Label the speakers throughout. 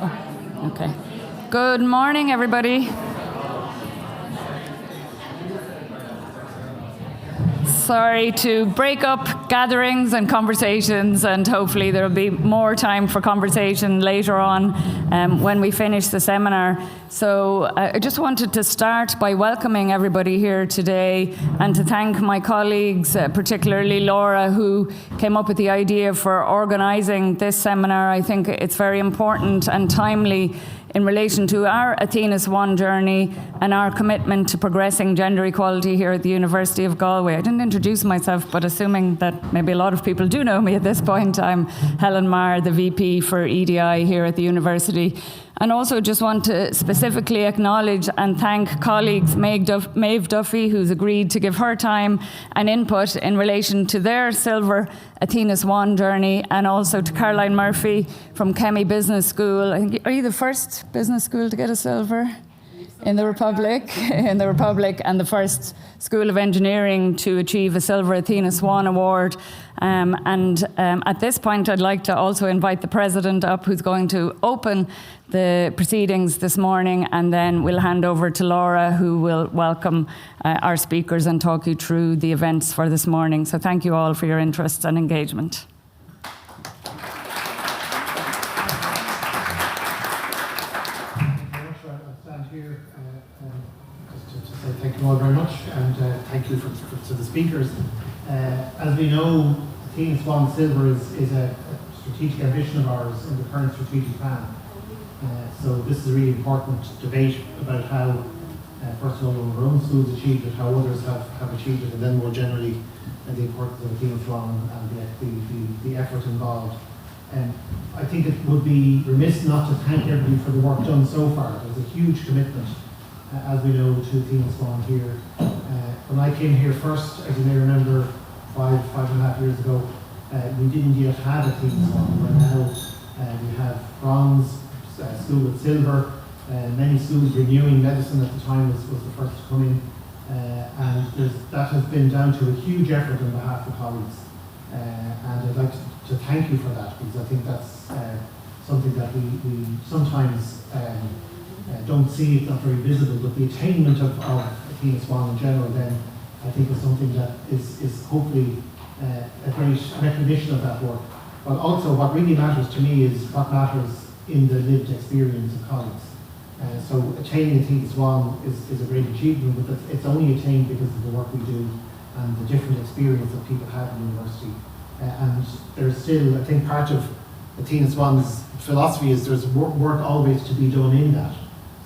Speaker 1: Oh, okay. Good morning, everybody. Sorry to break up gatherings and conversations, and hopefully there will be more time for conversation later on when we finish the seminar. So I just wanted to start by welcoming everybody here today and to thank my colleagues, particularly Laura, who came up with the idea for organising this seminar. I think it's very important and timely in relation to our Athena Swan journey and our commitment to progressing gender equality here at the University of Galway. I didn't introduce myself, but assuming that maybe a lot of people do know me at this point, I'm Helen Marr, the VP for EDI here at the University. And also just want to specifically acknowledge and thank colleagues Maeve Duffy, who's agreed to give her time and input in relation to their Silver Athena Swan journey, and also to Caroline Murphy from Kemmy Business School. I think, are you the first business school to get a silver? In the Republic, and the first School of Engineering to achieve a Silver Athena Swan Award. At this point, I'd like to also invite the President up, who's going to open the proceedings this morning, and then we'll hand over to Laura, who will welcome our speakers and talk you through the events for this morning. So thank you all for your interest and engagement.
Speaker 2: Thank you all very much, and thank you to the speakers. As we know, Athena Swan Silver is a strategic ambition of ours in the current strategic plan. So this is a really important debate about how, first of all, our own schools achieved it, how others have achieved it, and then more generally the importance of Athena Swan and the effort involved. I think it would be remiss not to thank everybody for the work done so far. There's a huge commitment, as we know, to Athena Swan here. When I came here first, as you may remember, five and a half years ago, we didn't yet have Athena Swan. Where now we have bronze, school with silver, many schools renewing. Medicine at the time was the first to come in, and that has been down to a huge effort on behalf of colleagues. And I'd like to thank you for that, because I think that's something that we sometimes don't see. It's not very visible, but the attainment of Athena Swan in general then I think is something that is hopefully a great recognition of that work. But also what really matters to me is what matters in the lived experience of colleagues. So attaining Athena Swan is a great achievement, but it's only attained because of the work we do and the different experience that people have in university. And there's still, I think, part of Athena Swan's philosophy is there's work always to be done in that.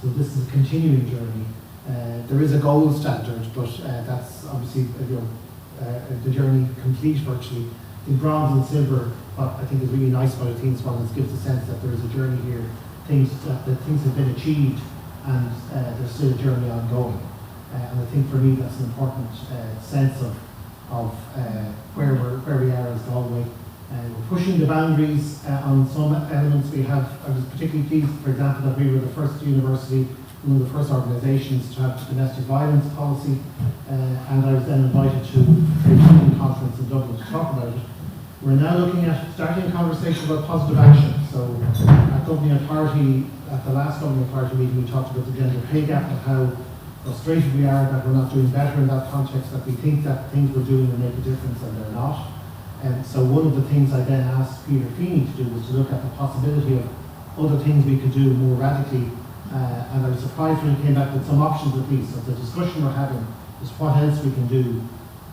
Speaker 2: So this is a continuing journey. There is a gold standard, but that's obviously the journey complete virtually. In bronze and silver, what I think is really nice about Athena Swan is it gives a sense that there is a journey here, things have been achieved, and there's still a journey ongoing. And I think for me that's an important sense of where we are as Galway. We're pushing the boundaries on some elements. I was particularly pleased, for example, that we were the first university, one of the first organisations to have a domestic violence policy, and I was then invited to a conference in Dublin to talk about it. We're now looking at starting a conversation about positive action. So at the last governing authority meeting, we talked about the gender pay gap and how frustrated we are that we're not doing better in that context, that we think that things we're doing will make a difference and they're not. And so one of the things I then asked Peter Feeney to do was to look at the possibility of other things we could do more radically. And I was surprised when he came back with some options at least. So the discussion we're having is what else we can do,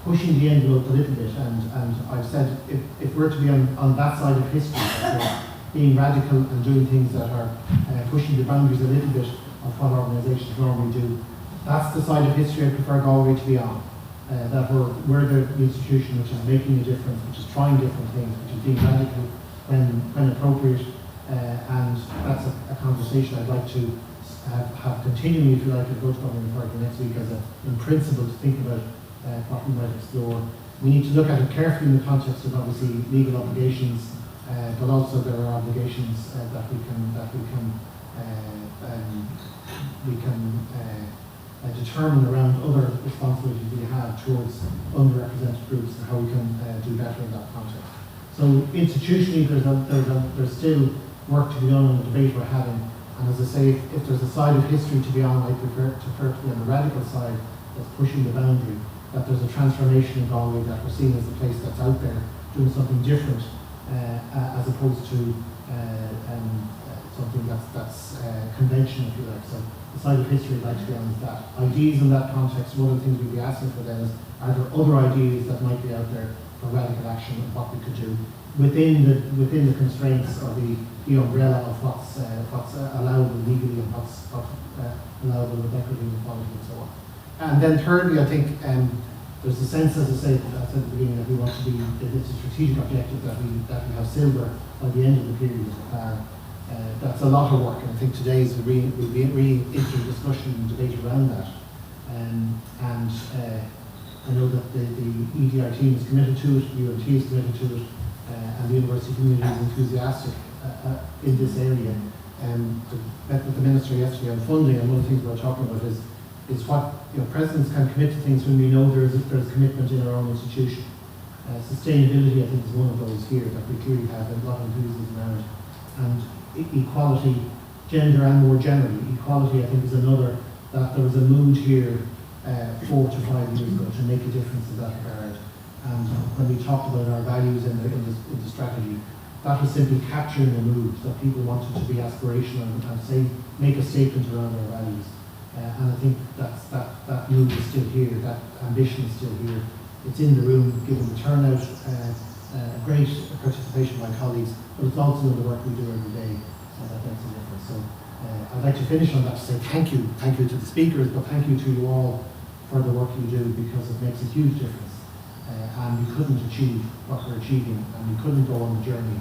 Speaker 2: pushing the envelope a little bit. And I've said if we're to be on that side of history, being radical and doing things that are pushing the boundaries a little bit of what organisations normally do, that's the side of history I prefer Galway to be on. That we're the institution which is making a difference, which is trying different things, which is being radical when appropriate, and that's a conversation I'd like to have continuing, if you like, at Both Governing Authority next week as in principle to think about what we might explore. We need to look at it carefully in the context of obviously legal obligations, but also there are obligations that we can determine around other responsibilities we have towards underrepresented groups and how we can do better in that context. So institutionally, there's still work to be done in the debate we're having. And as I say, if there's a side of history to be on, I prefer to be on the radical side that's pushing the boundary, that there's a transformation in Galway, that we're seen as a place that's out there doing something different, as opposed to something that's conventional, if you like. So the side of history I'd like to be on is that. Ideas in that context, one of the things we'd be asking for then is, are there other ideas that might be out there for radical action and what we could do within the constraints or the umbrella of what's allowable legally and what's allowable with equity and equality and so on. And then thirdly, I think there's a sense, as I said at the beginning, that we want to be, it's a strategic objective that we have silver by the end of the period. That's a lot of work, and I think today's we'll be into discussion and debate around that. I know that the EDI team is committed to it, the UNT is committed to it, and the university community is enthusiastic in this area. I met with the Minister yesterday on funding, and one of the things we're talking about is what presidents can commit to things when we know there's commitment in our own institution. Sustainability, I think, is one of those here that we clearly have a lot of enthusiasm around. And equality, gender and more generally, equality I think is another, that there was a mood here 4 to 5 years ago to make a difference in that regard. And when we talked about our values in the strategy, that was simply capturing the mood, that people wanted to be aspirational and make a statement around their values. And I think that mood is still here, that ambition is still here. It's in the room, given the turnout, great participation by colleagues, but it's also in the work we do every day that makes a difference. So I'd like to finish on that to say thank you to the speakers, but thank you to you all for the work you do, because it makes a huge difference. And we couldn't achieve what we're achieving, and we couldn't go on the journey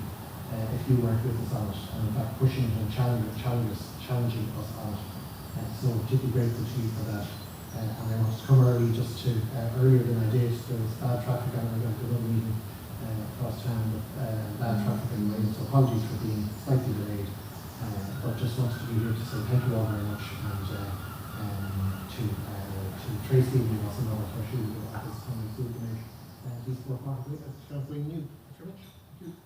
Speaker 2: if you weren't with us on it, and in fact pushing and challenging us on it. So particularly grateful to you for that. And I wanted to come early, just to earlier than I did. There was bad traffic and I got to another meeting across town, but bad traffic in Maeve, so apologies for being slightly delayed. But just wanted to be here to say thank you all very much, and to Tracy and also know for sure at this coming to the please support part of it as Ciarán Ó new. Thanks very much. Thank you.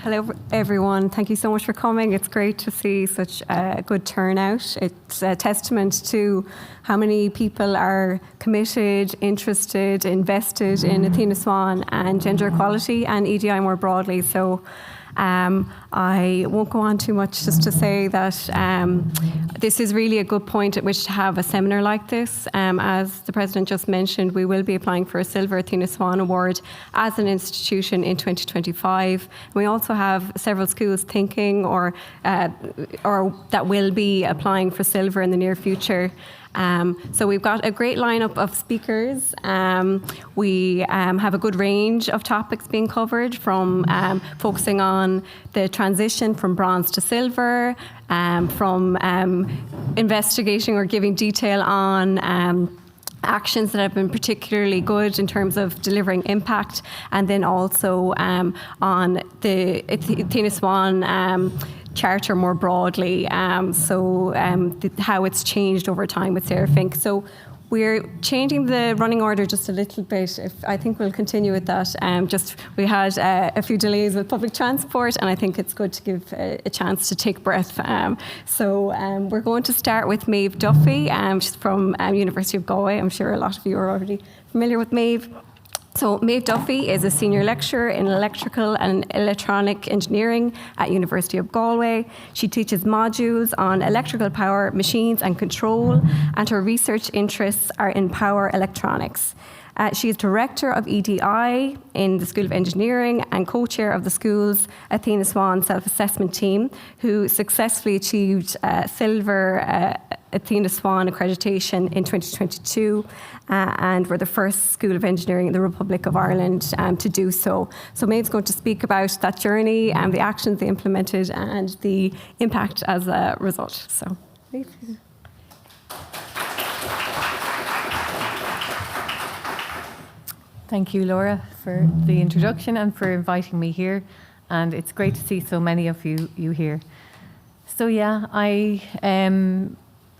Speaker 3: Hello everyone, thank you so much for coming. It's great to see such a good turnout. It's a testament to how many people are committed, interested, invested in Athena Swan and gender equality and EDI more broadly. So I won't go on too much, just to say that this is really a good point at which to have a seminar like this. As the President just mentioned, we will be applying for a Silver Athena Swan Award as an institution in 2025. We also have several schools thinking or that will be applying for Silver in the near future. So we've got a great lineup of speakers. We have a good range of topics being covered, from focusing on the transition from bronze to silver, from investigating or giving detail on actions that have been particularly good in terms of delivering impact, and then also on the Athena Swan Charter more broadly, how it's changed over time with Sarah Fink. So we're changing the running order just a little bit. I think we'll continue with that. We had a few delays with public transport, and I think it's good to give a chance to take breath. We're going to start with Maeve Duffy. She's from University of Galway. I'm sure a lot of you are already familiar with Maeve. So Maeve Duffy is a senior lecturer in electrical and electronic engineering at University of Galway. She teaches modules on electrical power, machines and control, and her research interests are in power electronics. She is director of EDI in the School of Engineering and co-chair of the school's Athena Swan self-assessment team, who successfully achieved Silver Athena Swan accreditation in 2022 and were the first School of Engineering in the Republic of Ireland to do so. So Maeve's going to speak about that journey and the actions they implemented and the impact as a result. So, Maeve.
Speaker 4: Thank you, Laura, for the introduction and for inviting me here. And it's great to see so many of you here. So yeah, I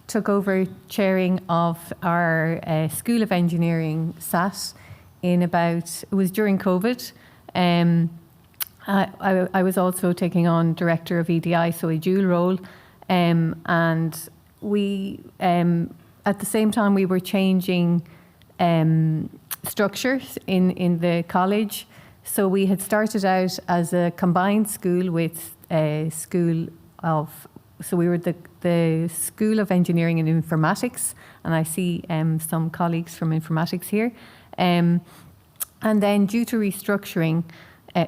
Speaker 4: took over chairing of our School of Engineering SAT it was during COVID. I was also taking on Director of EDI, so a dual role. And we, at the same time, we were changing structures in the college. So we had started out as a combined school with a school of, so we were the School of Engineering and Informatics, and I see some colleagues from informatics here. And then due to restructuring,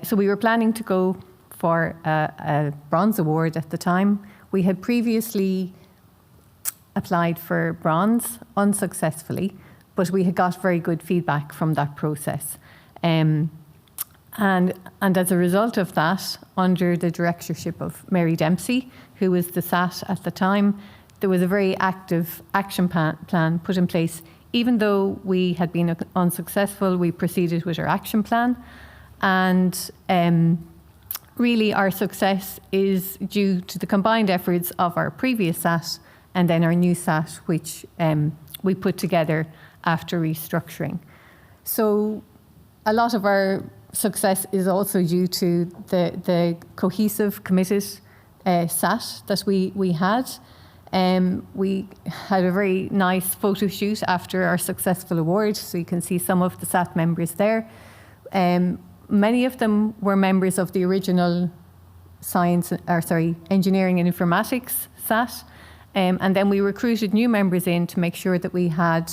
Speaker 4: so we were planning to go for a bronze award at the time. We had previously applied for bronze unsuccessfully, but we had got very good feedback from that process. And as a result of that, under the directorship of Mary Dempsey, who was the SAT at the time, there was a very active action plan put in place. Even though we had been unsuccessful, we proceeded with our action plan. And really our success is due to the combined efforts of our previous SAT and then our new SAT, which we put together after restructuring. So a lot of our success is also due to the cohesive, committed SAT that we had. We had a very nice photo shoot after our successful award, so you can see some of the SAT members there. Many of them were members of the original Engineering and Informatics SAT, and then we recruited new members in to make sure that we had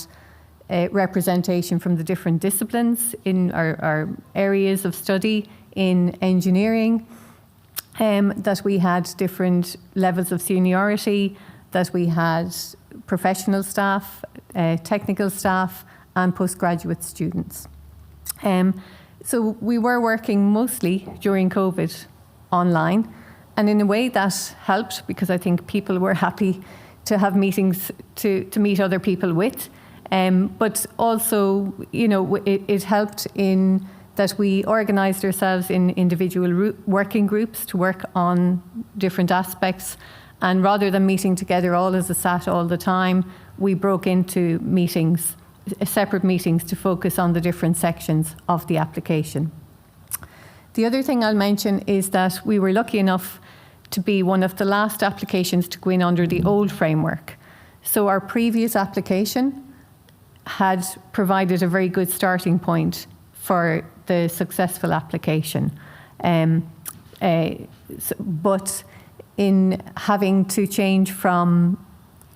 Speaker 4: representation from the different disciplines in our areas of study in engineering, that we had different levels of seniority, that we had professional staff, technical staff, and postgraduate students. So we were working mostly during COVID online, and in a way that helped because I think people were happy to have meetings to meet other people with. But also, it helped in that we organised ourselves in individual working groups to work on different aspects. And rather than meeting together all as a SAT all the time, we broke into meetings, separate meetings to focus on the different sections of the application. The other thing I'll mention is that we were lucky enough to be one of the last applications to go in under the old framework. So our previous application had provided a very good starting point for the successful application. But in having to change from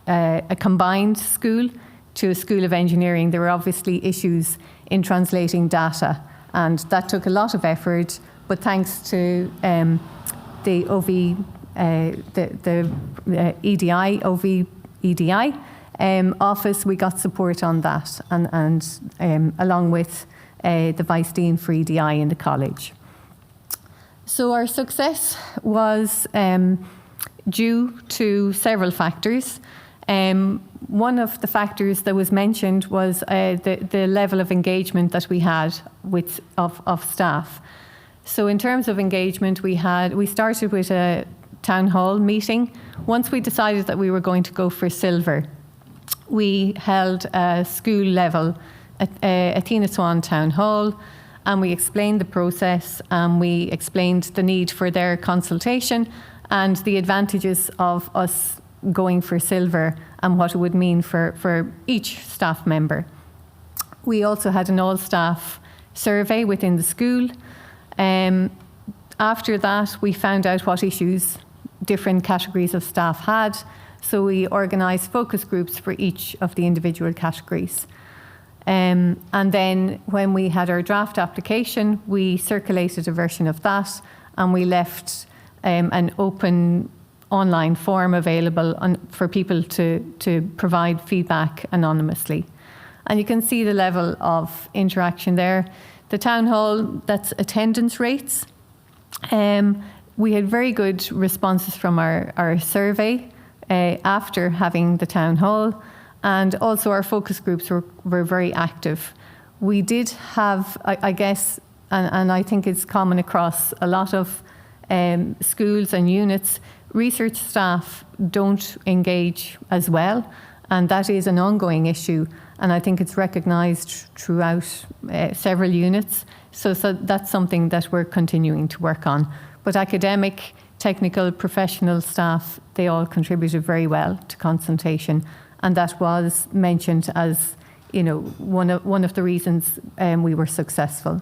Speaker 4: a combined school to a School of Engineering, there were obviously issues in translating data, and that took a lot of effort, but thanks to the EDI office, we got support on that, and along with the Vice Dean for EDI in the college. So our success was due to several factors. One of the factors that was mentioned was the level of engagement that we had of staff. So in terms of engagement, we started with a town hall meeting. Once we decided that we were going to go for silver, we held a school level Athena Swan Town Hall, and we explained the process, and we explained the need for their consultation and the advantages of us going for silver and what it would mean for each staff member. We also had an all-staff survey within the school. After that, we found out what issues different categories of staff had, so we organised focus groups for each of the individual categories. And then when we had our draft application, we circulated a version of that, and we left an open online form available for people to provide feedback anonymously. And you can see the level of interaction there. The town hall, that's attendance rates. We had very good responses from our survey after having the town hall, and also our focus groups were very active. We did have, I guess, and I think it's common across a lot of schools and units, research staff don't engage as well, and that is an ongoing issue, and I think it's recognised throughout several units. So that's something that we're continuing to work on. But academic, technical, professional staff, they all contributed very well to consultation, and that was mentioned as, you know, one of the reasons we were successful.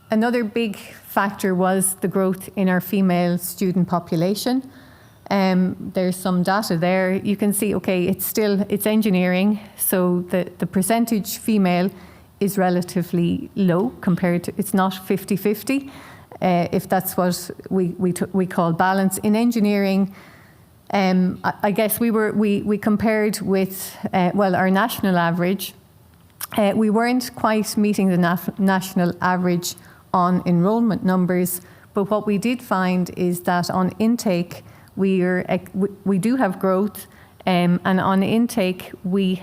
Speaker 4: Another big factor was the growth in our female student population. There's some data there. You can see, okay, it's engineering, so the percentage female is relatively low compared to, it's not 50-50, if that's what we call balance. In engineering, I guess we compared with, our national average. We weren't quite meeting the national average on enrolment numbers, but what we did find is that on intake, we do have growth, and on intake, we're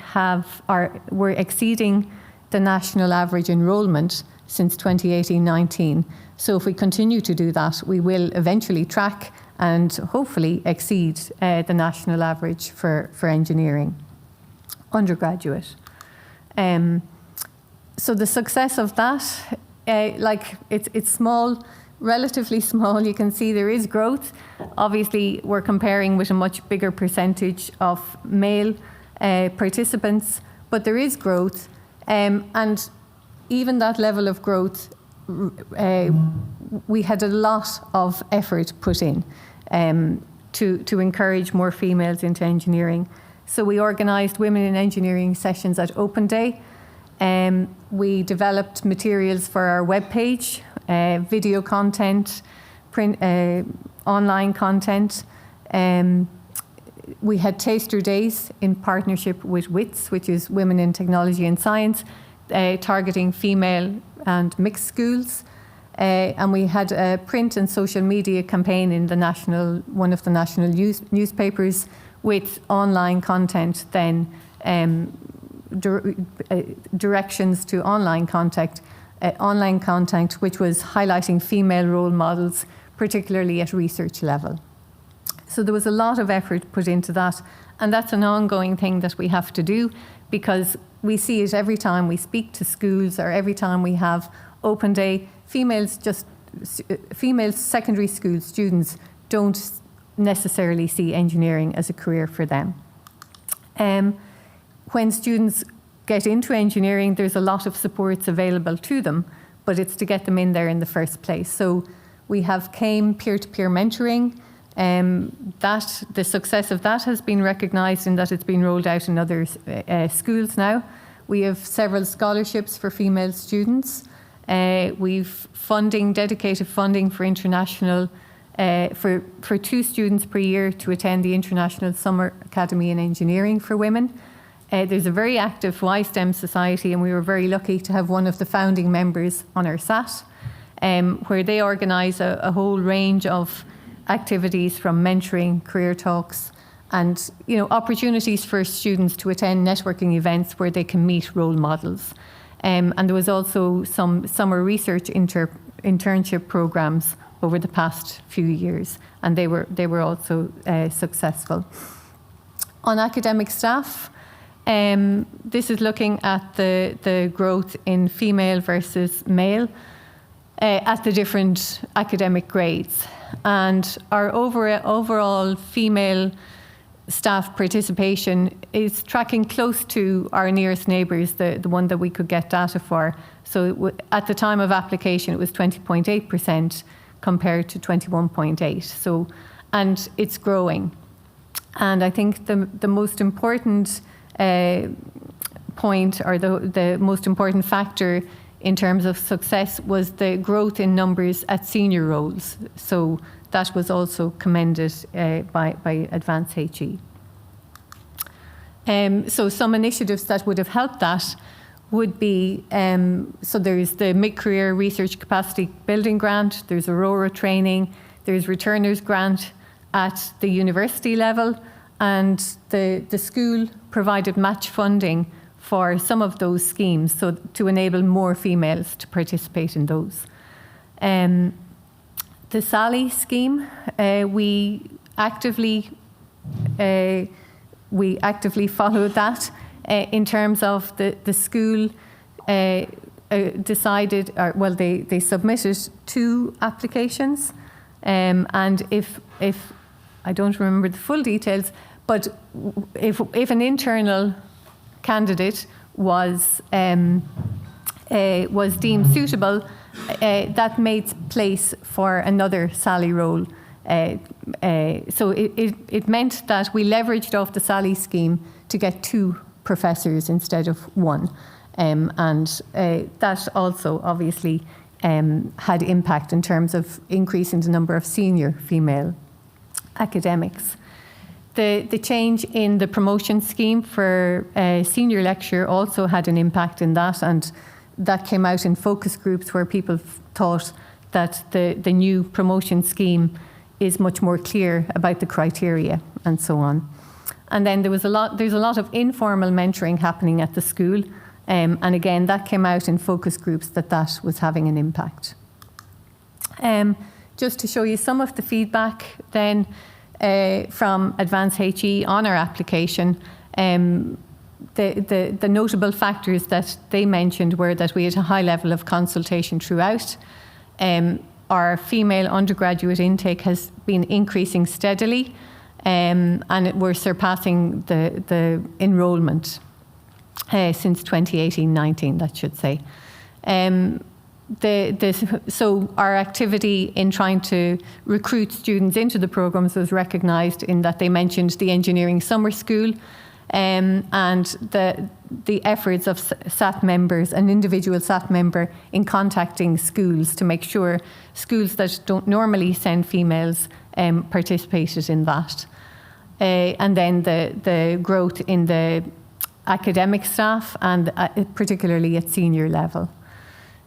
Speaker 4: exceeding the national average enrolment since 2018-19. So if we continue to do that, we will eventually track and hopefully exceed the national average for engineering undergraduate. So the success of that, it's small, relatively small. You can see there is growth. Obviously, we're comparing with a much bigger percentage of male participants, but there is growth. And even that level of growth, we had a lot of effort put in to encourage more females into engineering. So we organised Women in Engineering sessions at Open Day. We developed materials for our webpage, video content, print, online content. We had taster days in partnership with WITS, which is Women in Technology and Science, targeting female and mixed schools. And we had a print and social media campaign in one of the national newspapers with online content, then directions to online content, which was highlighting female role models, particularly at research level. So there was a lot of effort put into that, and that's an ongoing thing that we have to do, because we see it every time we speak to schools or every time we have Open Day. Female secondary school students don't necessarily see engineering as a career for them. When students get into engineering, there's a lot of supports available to them, but it's to get them in there in the first place. So we have Kemmy peer-to-peer mentoring. The success of that has been recognised in that it's been rolled out in other schools now. We have several scholarships for female students. We've dedicated funding for international, for 2 students per year to attend the International Summer Academy in Engineering for Women. There's a very active YSTEM society, and we were very lucky to have one of the founding members on our SAT, where they organise a whole range of activities from mentoring, career talks, and opportunities for students to attend networking events where they can meet role models. And there was also some summer research internship programs over the past few years, and they were also successful. On academic staff, this is looking at the growth in female versus male at the different academic grades. And our overall female staff participation is tracking close to our nearest neighbours, the one that we could get data for. So at the time of application, it was 20.8% compared to 21.8%. So, and it's growing. And I think the most important point, or the most important factor in terms of success, was the growth in numbers at senior roles. So that was also commended by Advance HE. So some initiatives that would have helped that would be, so there's the Mid-Career Research Capacity Building Grant, there's Aurora Training, there's Returners Grant at the university level, and the school provided match funding for some of those schemes, so to enable more females to participate in those. The SALI scheme, we actively followed that in terms of the school decided, they submitted 2 applications, and if I don't remember the full details, but if an internal candidate was deemed suitable, that made place for another SALI role. So it meant that we leveraged off the SALI scheme to get 2 professors instead of 1. And that also obviously had impact in terms of increasing the number of senior female academics. The change in the promotion scheme for senior lecture also had an impact in that, and that came out in focus groups where people thought that the new promotion scheme is much more clear about the criteria and so on. And then there's a lot of informal mentoring happening at the school, and again that came out in focus groups that was having an impact. Just to show you some of the feedback then from Advanced HE on our application, the notable factors that they mentioned were that we had a high level of consultation throughout. Our female undergraduate intake has been increasing steadily, and we're surpassing the enrolment since 2018-19, that should say. So our activity in trying to recruit students into the programmes was recognised in that they mentioned the engineering summer school, and the efforts of SAT members, an individual SAT member, in contacting schools to make sure schools that don't normally send females participated in that. And then the growth in the academic staff, and particularly at senior level.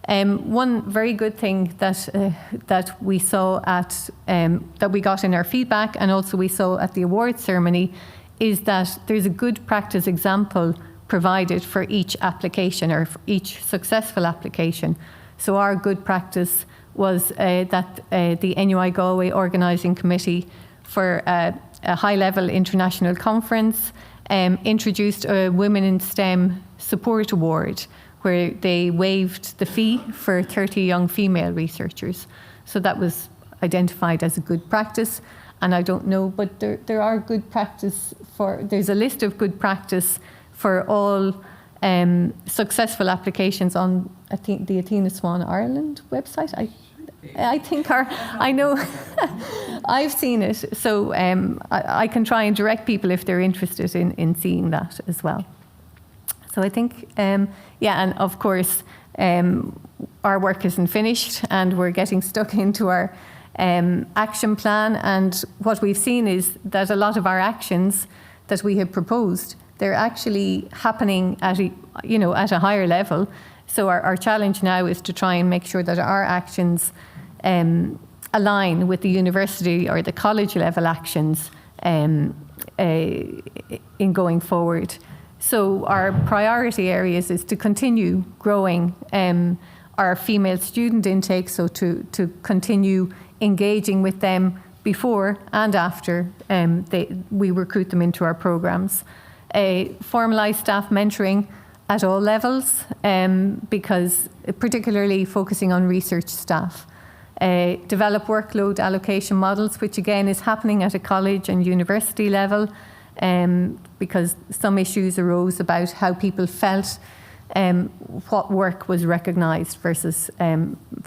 Speaker 4: One very good thing that we saw that we got in our feedback, and also we saw at the awards ceremony, is that there's a good practice example provided for each application or for each successful application. So our good practice was that the NUI Galway Organising Committee for a high-level international conference introduced a Women in STEM Support Award, where they waived the fee for 30 young female researchers. So that was identified as a good practice. And I don't know, but there are good practice there's a list of good practice for all successful applications on the Athena Swan Ireland website. I think I know, I've seen it. So I can try and direct people if they're interested in seeing that as well. So I think, and of course, our work isn't finished and we're getting stuck into our action plan. And what we've seen is that a lot of our actions that we have proposed, they're actually happening at a higher level. So our challenge now is to try and make sure that our actions align with the university or the college level actions in going forward. So our priority areas is to continue growing our female student intake, so to continue engaging with them before and after we recruit them into our programmes. Formalised staff mentoring at all levels, because particularly focusing on research staff. Develop workload allocation models, which again is happening at a college and university level, because some issues arose about how people felt what work was recognised versus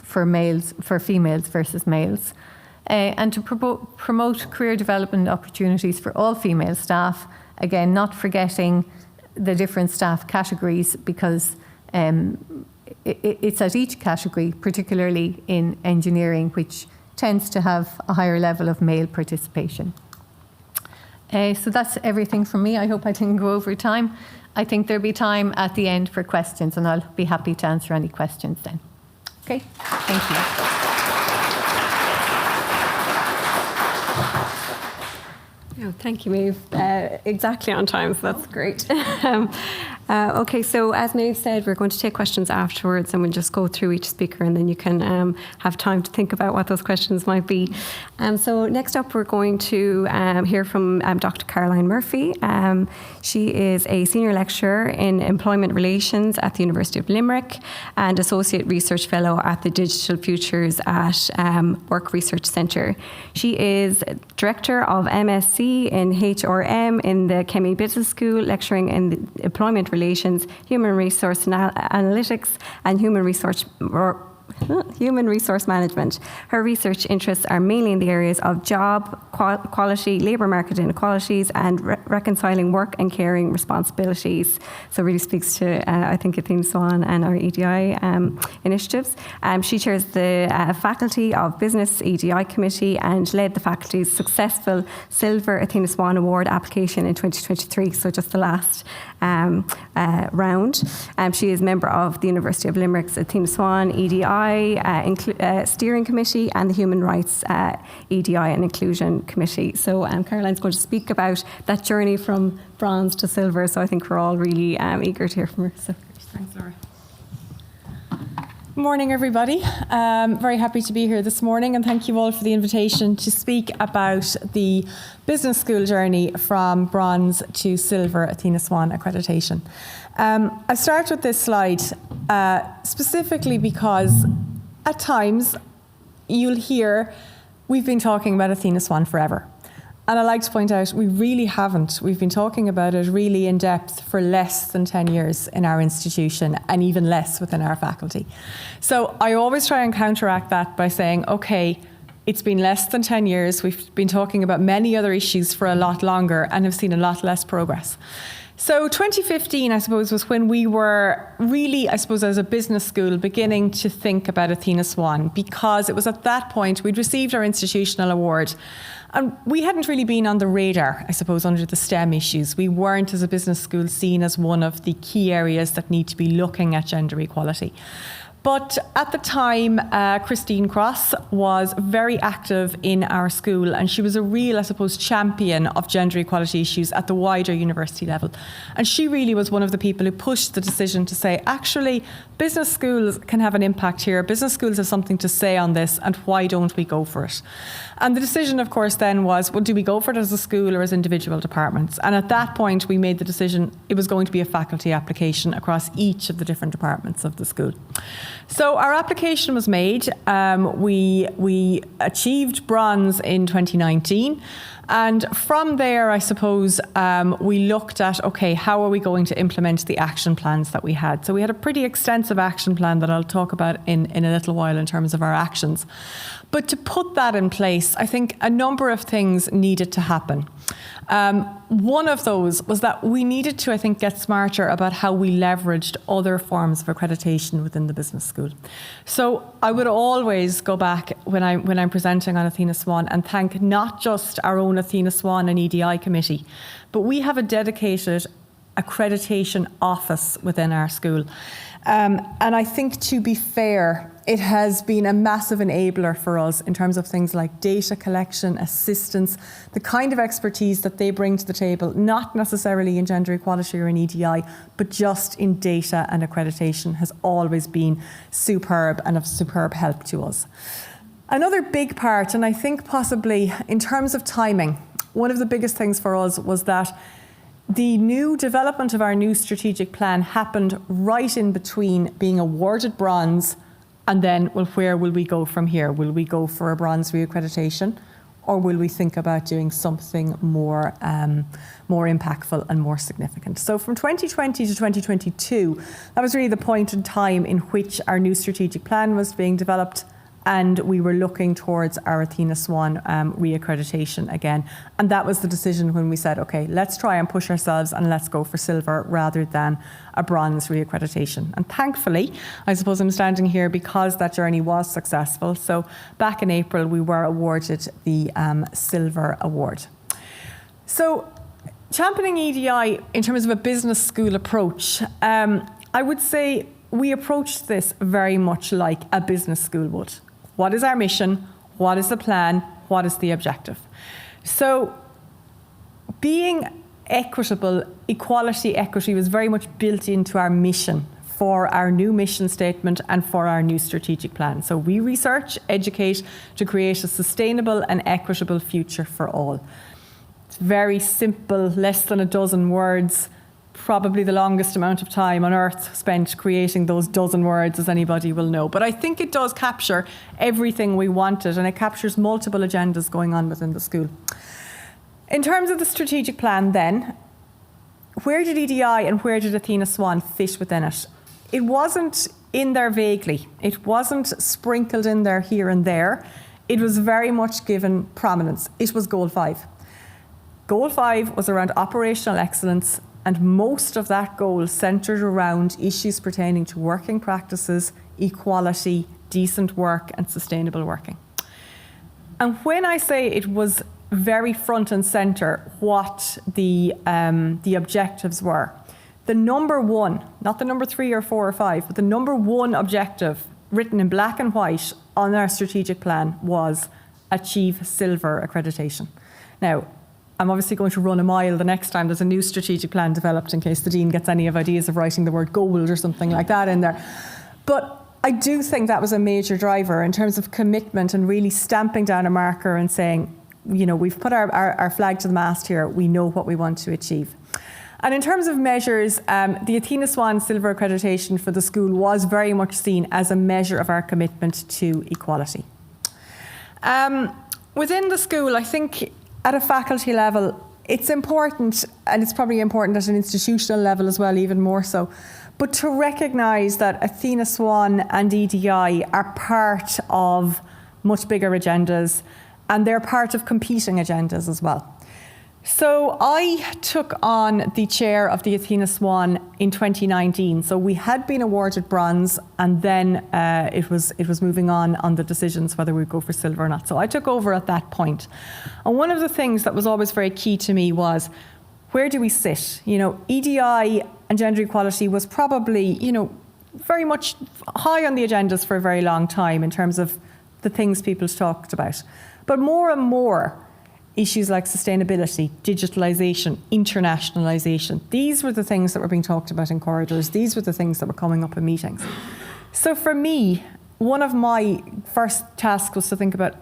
Speaker 4: for females versus males. And to promote career development opportunities for all female staff, again, not forgetting the different staff categories, because it's at each category, particularly in engineering, which tends to have a higher level of male participation. So that's everything from me. I hope I didn't go over time. I think there'll be time at the end for questions, and I'll be happy to answer any questions then. Okay, thank you.
Speaker 3: Oh, thank you, Maeve. Exactly on time, so that's great. Okay, so as Maeve said, we're going to take questions afterwards and we'll just go through each speaker and then you can have time to think about what those questions might be. So next up, we're going to hear from Dr. Caroline Murphy. She is a senior lecturer in employment relations at the University of Limerick and associate research fellow at the Digital Futures at Work Research Centre. She is director of MSc in HRM in the Kemmy Business School, lecturing in the employment relations, human resource analytics, and human resource management. Her research interests are mainly in the areas of job quality, labour market inequalities, and reconciling work and caring responsibilities. So really speaks to, I think, Athena Swan and our EDI initiatives. She chairs the Faculty of Business EDI Committee and led the faculty's successful Silver Athena Swan Award application in 2023, so just the last round. She is member of the University of Limerick's Athena Swan EDI Steering Committee and the Human Rights EDI and Inclusion Committee. So Caroline's going to speak about that journey from bronze to silver, so I think we're all really eager to hear from her. So,
Speaker 5: thanks, Laura. Morning, everybody. Very happy to be here this morning, and thank you all for the invitation to speak about the business school journey from bronze to silver Athena Swan accreditation. I start with this slide specifically because at times you'll hear we've been talking about Athena Swan forever. And I like to point out, we really haven't. We've been talking about it really in depth for less than 10 years in our institution and even less within our faculty. So I always try and counteract that by saying, okay, it's been less than 10 years. We've been talking about many other issues for a lot longer and have seen a lot less progress. So 2015, I suppose, was when we were really, I suppose, as a business school, beginning to think about Athena Swan, because it was at that point we'd received our institutional award. And we hadn't really been on the radar, I suppose, under the STEM issues. We weren't, as a business school, seen as one of the key areas that need to be looking at gender equality. But at the time, Christine Cross was very active in our school, and she was a real, I suppose, champion of gender equality issues at the wider university level. And she really was one of the people who pushed the decision to say, actually, business schools can have an impact here. Business schools have something to say on this, and why don't we go for it? And the decision, of course, then was, well, do we go for it as a school or as individual departments? And at that point, we made the decision it was going to be a faculty application across each of the different departments of the school. So our application was made. We achieved bronze in 2019. And from there, I suppose, we looked at, okay, how are we going to implement the action plans that we had? So we had a pretty extensive action plan that I'll talk about in a little while in terms of our actions. But to put that in place, I think a number of things needed to happen. One of those was that we needed to, I think, get smarter about how we leveraged other forms of accreditation within the business school. So I would always go back when I'm presenting on Athena Swan and thank not just our own Athena Swan and EDI committee, but we have a dedicated accreditation office within our school. And I think, to be fair, it has been a massive enabler for us in terms of things like data collection, assistance, the kind of expertise that they bring to the table, not necessarily in gender equality or in EDI, but just in data and accreditation, has always been superb and of superb help to us. Another big part, and I think possibly in terms of timing, one of the biggest things for us was that the new development of our new strategic plan happened right in between being awarded bronze and then, well, where will we go from here? Will we go for a bronze reaccreditation, or will we think about doing something more impactful and more significant? So from 2020 to 2022, that was really the point in time in which our new strategic plan was being developed, and we were looking towards our Athena Swan reaccreditation again. And that was the decision when we said, okay, let's try and push ourselves and let's go for silver rather than a bronze reaccreditation. And thankfully, I suppose I'm standing here because that journey was successful. So back in April, we were awarded the Silver Award. So championing EDI in terms of a business school approach, I would say we approached this very much like a business school would. What is our mission? What is the plan? What is the objective? So being equitable, equity was very much built into our mission for our new mission statement and for our new strategic plan. So we research, educate to create a sustainable and equitable future for all. It's very simple, less than a dozen words, probably the longest amount of time on earth spent creating those dozen words, as anybody will know. But I think it does capture everything we wanted, and it captures multiple agendas going on within the school. In terms of the strategic plan then, where did EDI and where did Athena Swan fit within it? It wasn't in there vaguely. It wasn't sprinkled in there here and there. It was very much given prominence. It was Goal 5. Goal 5 was around operational excellence, and most of that goal centred around issues pertaining to working practices, equality, decent work and sustainable working. And when I say it was very front and centre what the objectives were, the number one, not the number 3 or 4 or 5, but the number one objective written in black and white on our strategic plan was achieve silver accreditation. Now, I'm obviously going to run a mile the next time there's a new strategic plan developed, in case the Dean gets any ideas of writing the word gold or something like that in there. But I do think that was a major driver in terms of commitment and really stamping down a marker and saying, you know, we've put our flag to the mast here, we know what we want to achieve. And in terms of measures, the Athena Swan Silver accreditation for the school was very much seen as a measure of our commitment to equality. Within the school, I think at a faculty level, it's important, and it's probably important at an institutional level as well, even more so, but to recognise that Athena Swan and EDI are part of much bigger agendas, and they're part of competing agendas as well. So I took on the chair of the Athena Swan in 2019. So we had been awarded bronze, and then it was moving on the decisions whether we'd go for silver or not. So I took over at that point. And one of the things that was always very key to me was, where do we sit? You know, EDI and gender equality was probably, you know, very much high on the agendas for a very long time in terms of the things people talked about. But more and more, issues like sustainability, digitalisation, internationalisation, these were the things that were being talked about in corridors. These were the things that were coming up in meetings. So for me, one of my first tasks was to think about,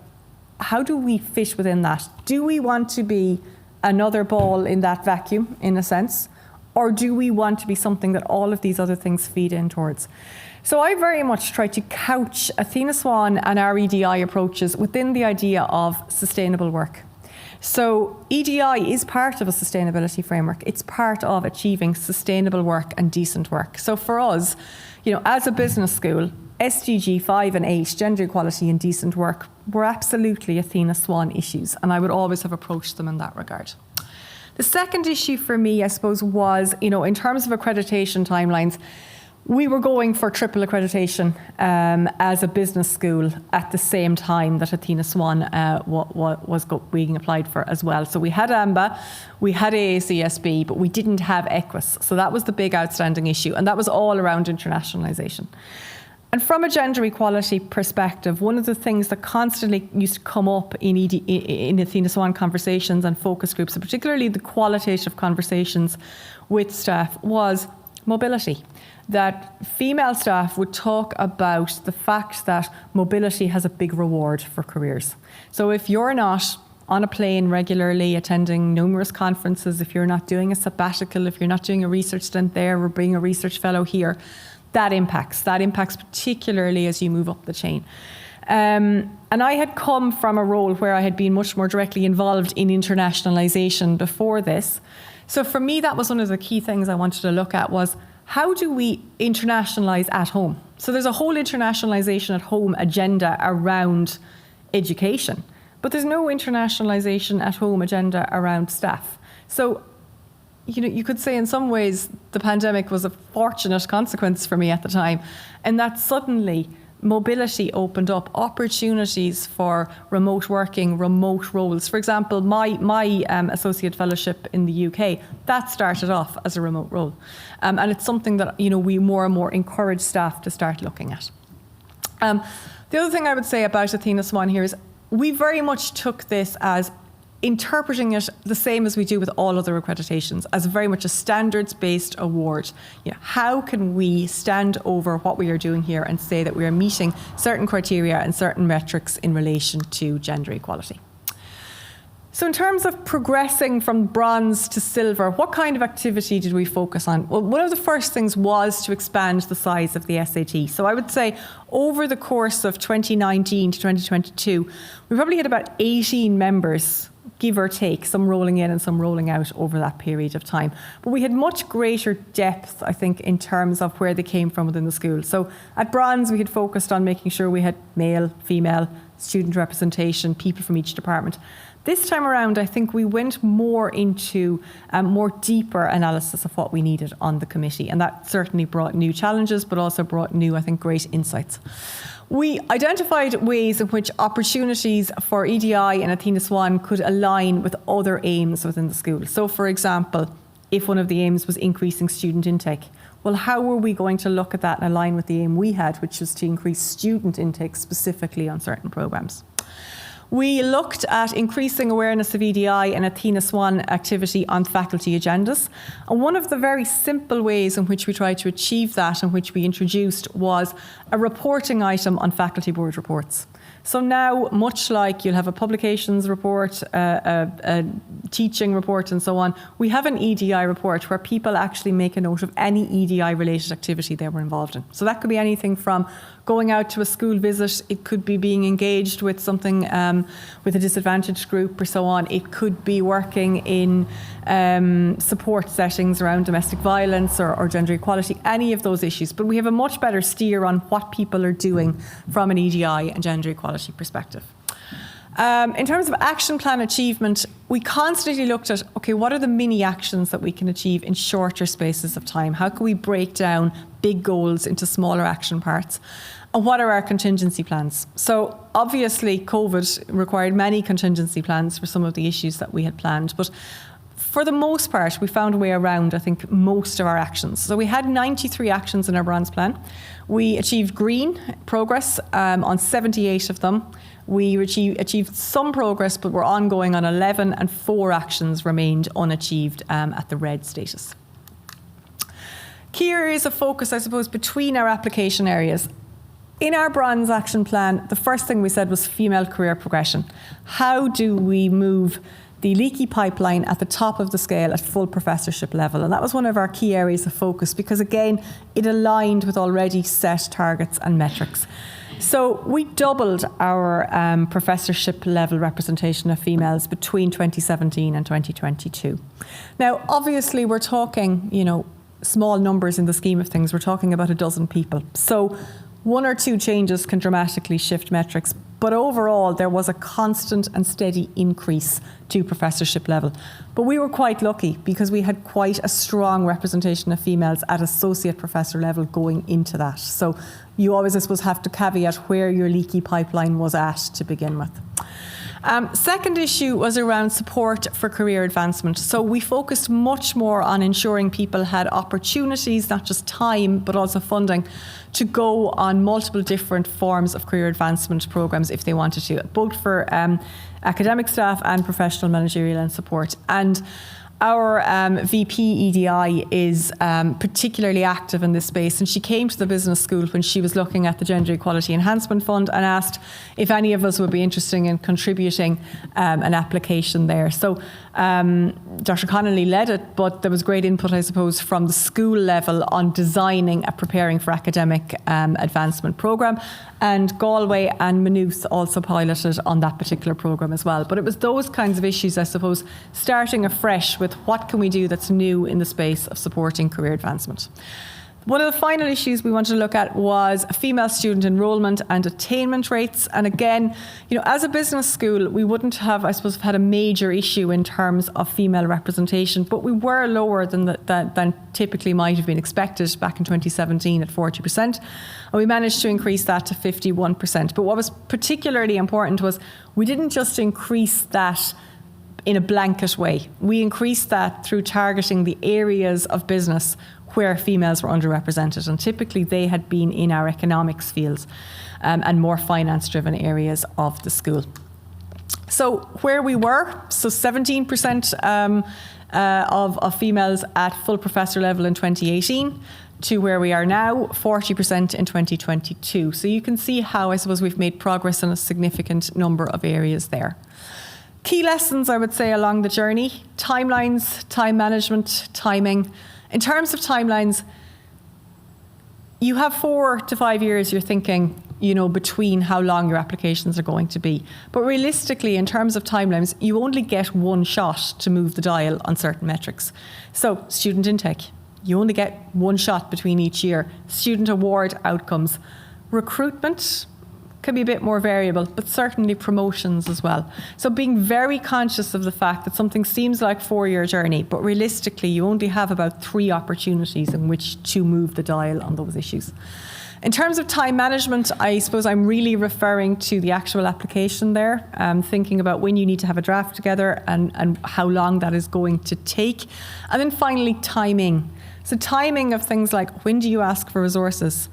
Speaker 5: how do we fit within that? Do we want to be another ball in that vacuum, in a sense? Or do we want to be something that all of these other things feed in towards? So I very much try to couch Athena Swan and our EDI approaches within the idea of sustainable work. So EDI is part of a sustainability framework. It's part of achieving sustainable work and decent work. So for us, you know, as a business school, SDG 5 and 8, gender equality and decent work, were absolutely Athena Swan issues, and I would always have approached them in that regard. The second issue for me, I suppose, was, you know, in terms of accreditation timelines, we were going for triple accreditation as a business school at the same time that Athena Swan was being applied for as well. So we had AMBA, we had AACSB, but we didn't have EQUIS. So that was the big outstanding issue, and that was all around internationalisation. And from a gender equality perspective, one of the things that constantly used to come up in Athena Swan conversations and focus groups, and particularly the qualitative conversations with staff, was mobility. That female staff would talk about the fact that mobility has a big reward for careers. So if you're not on a plane regularly, attending numerous conferences, if you're not doing a sabbatical, if you're not doing a research stint there or being a research fellow here, that impacts particularly as you move up the chain. And I had come from a role where I had been much more directly involved in internationalisation before this. So for me, that was one of the key things I wanted to look at, was how do we internationalise at home? So there's a whole internationalisation at home agenda around education, but there's no internationalisation at home agenda around staff. So, you know, you could say in some ways the pandemic was a fortunate consequence for me at the time, and that suddenly mobility opened up opportunities for remote working, remote roles. For example, my associate fellowship in the UK, that started off as a remote role. And it's something that, you know, we more and more encourage staff to start looking at. The other thing I would say about Athena Swan here is we very much took this as interpreting it the same as we do with all other accreditations, as very much a standards-based award. How can we stand over what we are doing here and say that we are meeting certain criteria and certain metrics in relation to gender equality? So in terms of progressing from bronze to silver, what kind of activity did we focus on? Well, one of the first things was to expand the size of the SAT. So I would say over the course of 2019 to 2022, we probably had about 18 members, give or take, some rolling in and some rolling out over that period of time. But we had much greater depth, I think, in terms of where they came from within the school. So at bronze, we had focused on making sure we had male, female, student representation, people from each department. This time around, I think we went more into more deeper analysis of what we needed on the committee, and that certainly brought new challenges, but also brought new, I think, great insights. We identified ways in which opportunities for EDI and Athena Swan could align with other aims within the school. So, for example, if one of the aims was increasing student intake, well, how were we going to look at that and align with the aim we had, which was to increase student intake specifically on certain programmes? We looked at increasing awareness of EDI and Athena Swan activity on faculty agendas. And one of the very simple ways in which we tried to achieve that and which we introduced was a reporting item on faculty board reports. So now, much like you'll have a publications report, a teaching report and so on, we have an EDI report where people actually make a note of any EDI related activity they were involved in. So that could be anything from going out to a school visit, it could be being engaged with something with a disadvantaged group or so on. It could be working in support settings around domestic violence or gender equality, any of those issues. But we have a much better steer on what people are doing from an EDI and gender equality perspective. In terms of action plan achievement, we constantly looked at, okay, what are the mini actions that we can achieve in shorter spaces of time? How can we break down big goals into smaller action parts? And what are our contingency plans? So obviously COVID required many contingency plans for some of the issues that we had planned, but for the most part, we found a way around, I think, most of our actions. So we had 93 actions in our bronze plan. We achieved green progress on 78 of them. We achieved some progress, but we're ongoing on 11, and 4 actions remained unachieved at the red status. Key areas of focus, I suppose, between our application areas. In our bronze action plan, the first thing we said was female career progression. How do we move the leaky pipeline at the top of the scale at full professorship level? And that was one of our key areas of focus because, again, it aligned with already set targets and metrics. So we doubled our professorship level representation of females between 2017 and 2022. Now, obviously, we're talking, small numbers in the scheme of things. We're talking about a dozen people. So 1 or 2 changes can dramatically shift metrics, but overall there was a constant and steady increase to professorship level. But we were quite lucky because we had quite a strong representation of females at associate professor level going into that. So you always, I suppose, have to caveat where your leaky pipeline was at to begin with. Second issue was around support for career advancement. So we focused much more on ensuring people had opportunities, not just time, but also funding, to go on multiple different forms of career advancement programs if they wanted to, both for academic staff and professional managerial and support. And our VP EDI is particularly active in this space, and she came to the business school when she was looking at the Gender Equality Enhancement Fund and asked if any of us would be interested in contributing an application there. So Dr. Connolly led it, but there was great input, I suppose, from the school level on designing a preparing for academic advancement programme, and Galway and Maynooth also piloted on that particular programme as well. But it was those kinds of issues, I suppose, starting afresh with what can we do that's new in the space of supporting career advancement. One of the final issues we wanted to look at was female student enrolment and attainment rates. And again, as a business school, we wouldn't have, I suppose, had a major issue in terms of female representation, but we were lower than typically might have been expected back in 2017 at 40%. And we managed to increase that to 51%. But what was particularly important was we didn't just increase that in a blanket way. We increased that through targeting the areas of business where females were underrepresented, and typically they had been in our economics fields and more finance-driven areas of the school. So where we were, so 17% of females at full professor level in 2018 to where we are now, 40% in 2022. So you can see how, I suppose, we've made progress in a significant number of areas there. Key lessons, I would say, along the journey: timelines, time management, timing. In terms of timelines, you have 4 to 5 years you're thinking, between how long your applications are going to be. But realistically, in terms of timelines, you only get one shot to move the dial on certain metrics. So student intake, you only get one shot between each year. Student award outcomes. Recruitment can be a bit more variable, but certainly promotions as well. So being very conscious of the fact that something seems like a 4-year journey, but realistically you only have about 3 opportunities in which to move the dial on those issues. In terms of time management, I suppose I'm really referring to the actual application there, thinking about when you need to have a draft together and how long that is going to take. And then finally, timing. So timing of things like, when do you ask for resources?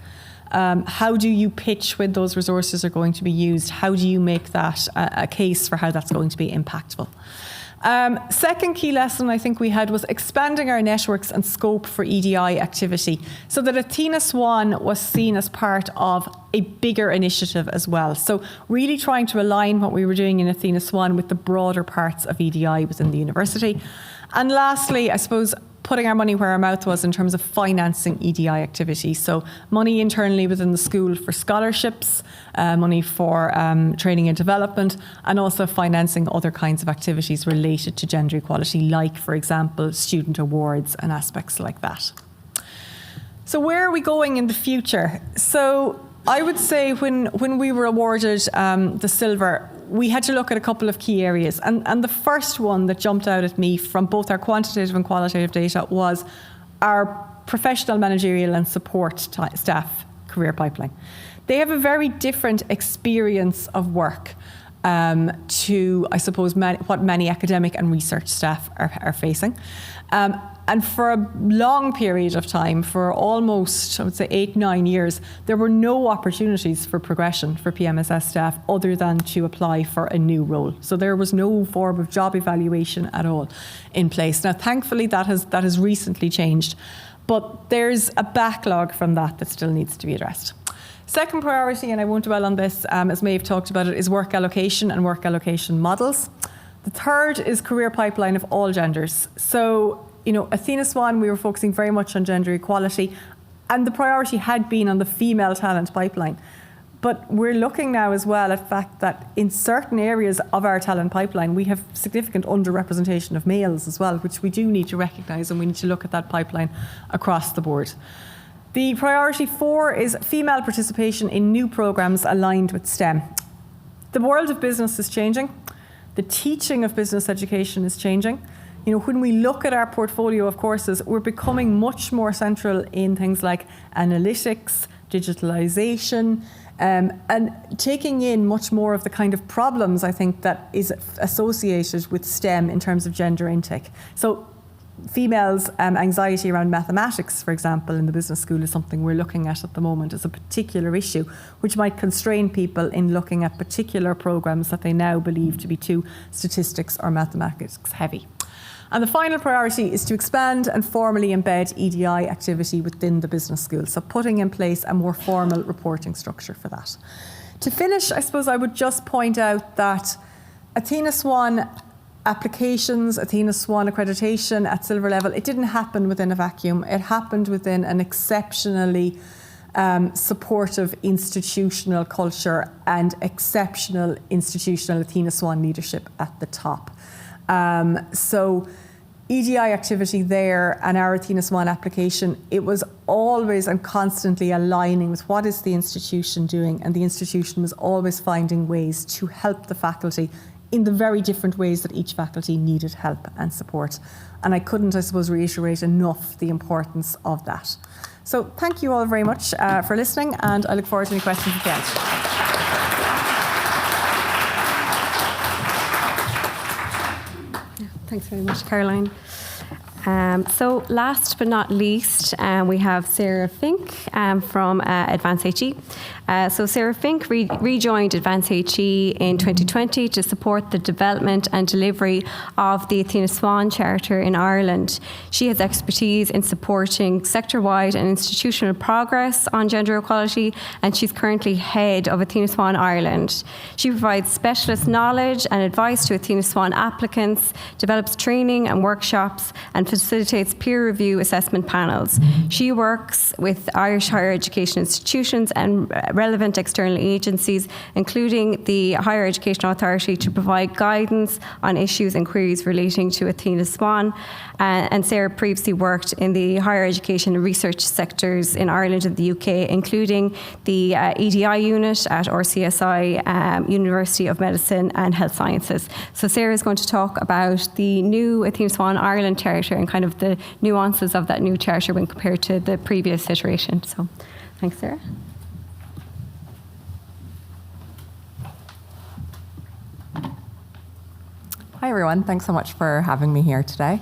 Speaker 5: How do you pitch when those resources are going to be used? How do you make that a case for how that's going to be impactful? Second key lesson I think we had was expanding our networks and scope for EDI activity, so that Athena Swan was seen as part of a bigger initiative as well. So really trying to align what we were doing in Athena Swan with the broader parts of EDI within the university. And lastly, I suppose, putting our money where our mouth was in terms of financing EDI activity. So money internally within the school for scholarships, money for training and development, and also financing other kinds of activities related to gender equality, like, for example, student awards and aspects like that. So where are we going in the future? So I would say when we were awarded the silver, we had to look at a couple of key areas. And the first one that jumped out at me from both our quantitative and qualitative data was our professional, managerial and support staff career pipeline. They have a very different experience of work to, I suppose, what many academic and research staff are facing. And for a long period of time, for almost, I would say, 8-9 years, there were no opportunities for progression for PMSS staff other than to apply for a new role. So there was no form of job evaluation at all in place. Now, thankfully, that has recently changed, but there's a backlog from that still needs to be addressed. Second priority, and I won't dwell on this, as Maeve talked about it, is work allocation and work allocation models. The third is career pipeline of all genders. So, Athena Swan, we were focusing very much on gender equality, and the priority had been on the female talent pipeline. But we're looking now as well at the fact that in certain areas of our talent pipeline, we have significant underrepresentation of males as well, which we do need to recognise, and we need to look at that pipeline across the board. The priority 4 is female participation in new programmes aligned with STEM. The world of business is changing. The teaching of business education is changing. When we look at our portfolio of courses, we're becoming much more central in things like analytics, digitalisation, and taking in much more of the kind of problems, I think, that is associated with STEM in terms of gender intake. So females' anxiety around mathematics, for example, in the business school is something we're looking at the moment as a particular issue, which might constrain people in looking at particular programmes that they now believe to be too statistics or mathematics heavy. And the final priority is to expand and formally embed EDI activity within the business school, so putting in place a more formal reporting structure for that. To finish, I suppose I would just point out that Athena Swan applications, Athena Swan accreditation at silver level, it didn't happen within a vacuum. It happened within an exceptionally supportive institutional culture and exceptional institutional Athena Swan leadership at the top. So EDI activity there and our Athena Swan application, it was always and constantly aligning with what is the institution doing, and the institution was always finding ways to help the faculty in the very different ways that each faculty needed help and support. And I couldn't, I suppose, reiterate enough the importance of that. So thank you all very much for listening, and I look forward to any questions at the end.
Speaker 3: Thanks very much, Caroline. So last but not least, we have Sarah Fink from Advance HE. So Sarah Fink rejoined Advance HE in 2020 to support the development and delivery of the Athena Swan Charter in Ireland. She has expertise in supporting sector-wide and institutional progress on gender equality, and she's currently head of Athena Swan Ireland. She provides specialist knowledge and advice to Athena Swan applicants, develops training and workshops, and facilitates peer review assessment panels. She works with Irish higher education institutions and relevant external agencies, including the Higher Education Authority, to provide guidance on issues and queries relating to Athena Swan. And Sarah previously worked in the higher education and research sectors in Ireland and the UK, including the EDI unit at RCSI, University of Medicine and Health Sciences. So Sarah is going to talk about the new Athena Swan Ireland Charter and kind of the nuances of that new charter when compared to the previous iteration. So thanks, Sarah.
Speaker 6: Hi everyone, thanks so much for having me here today.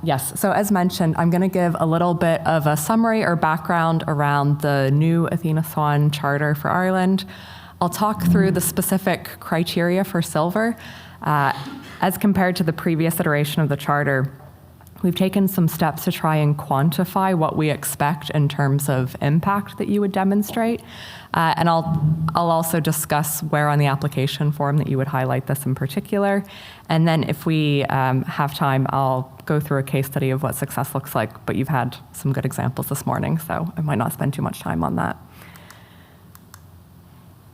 Speaker 6: Yes, so as mentioned, I'm going to give a little bit of a summary or background around the new Athena Swan Charter for Ireland. I'll talk through the specific criteria for Silver. As compared to the previous iteration of the Charter, we've taken some steps to try and quantify what we expect in terms of impact that you would demonstrate. And I'll also discuss where on the application form that you would highlight this in particular. And then if we have time, I'll go through a case study of what success looks like, but you've had some good examples this morning, so I might not spend too much time on that.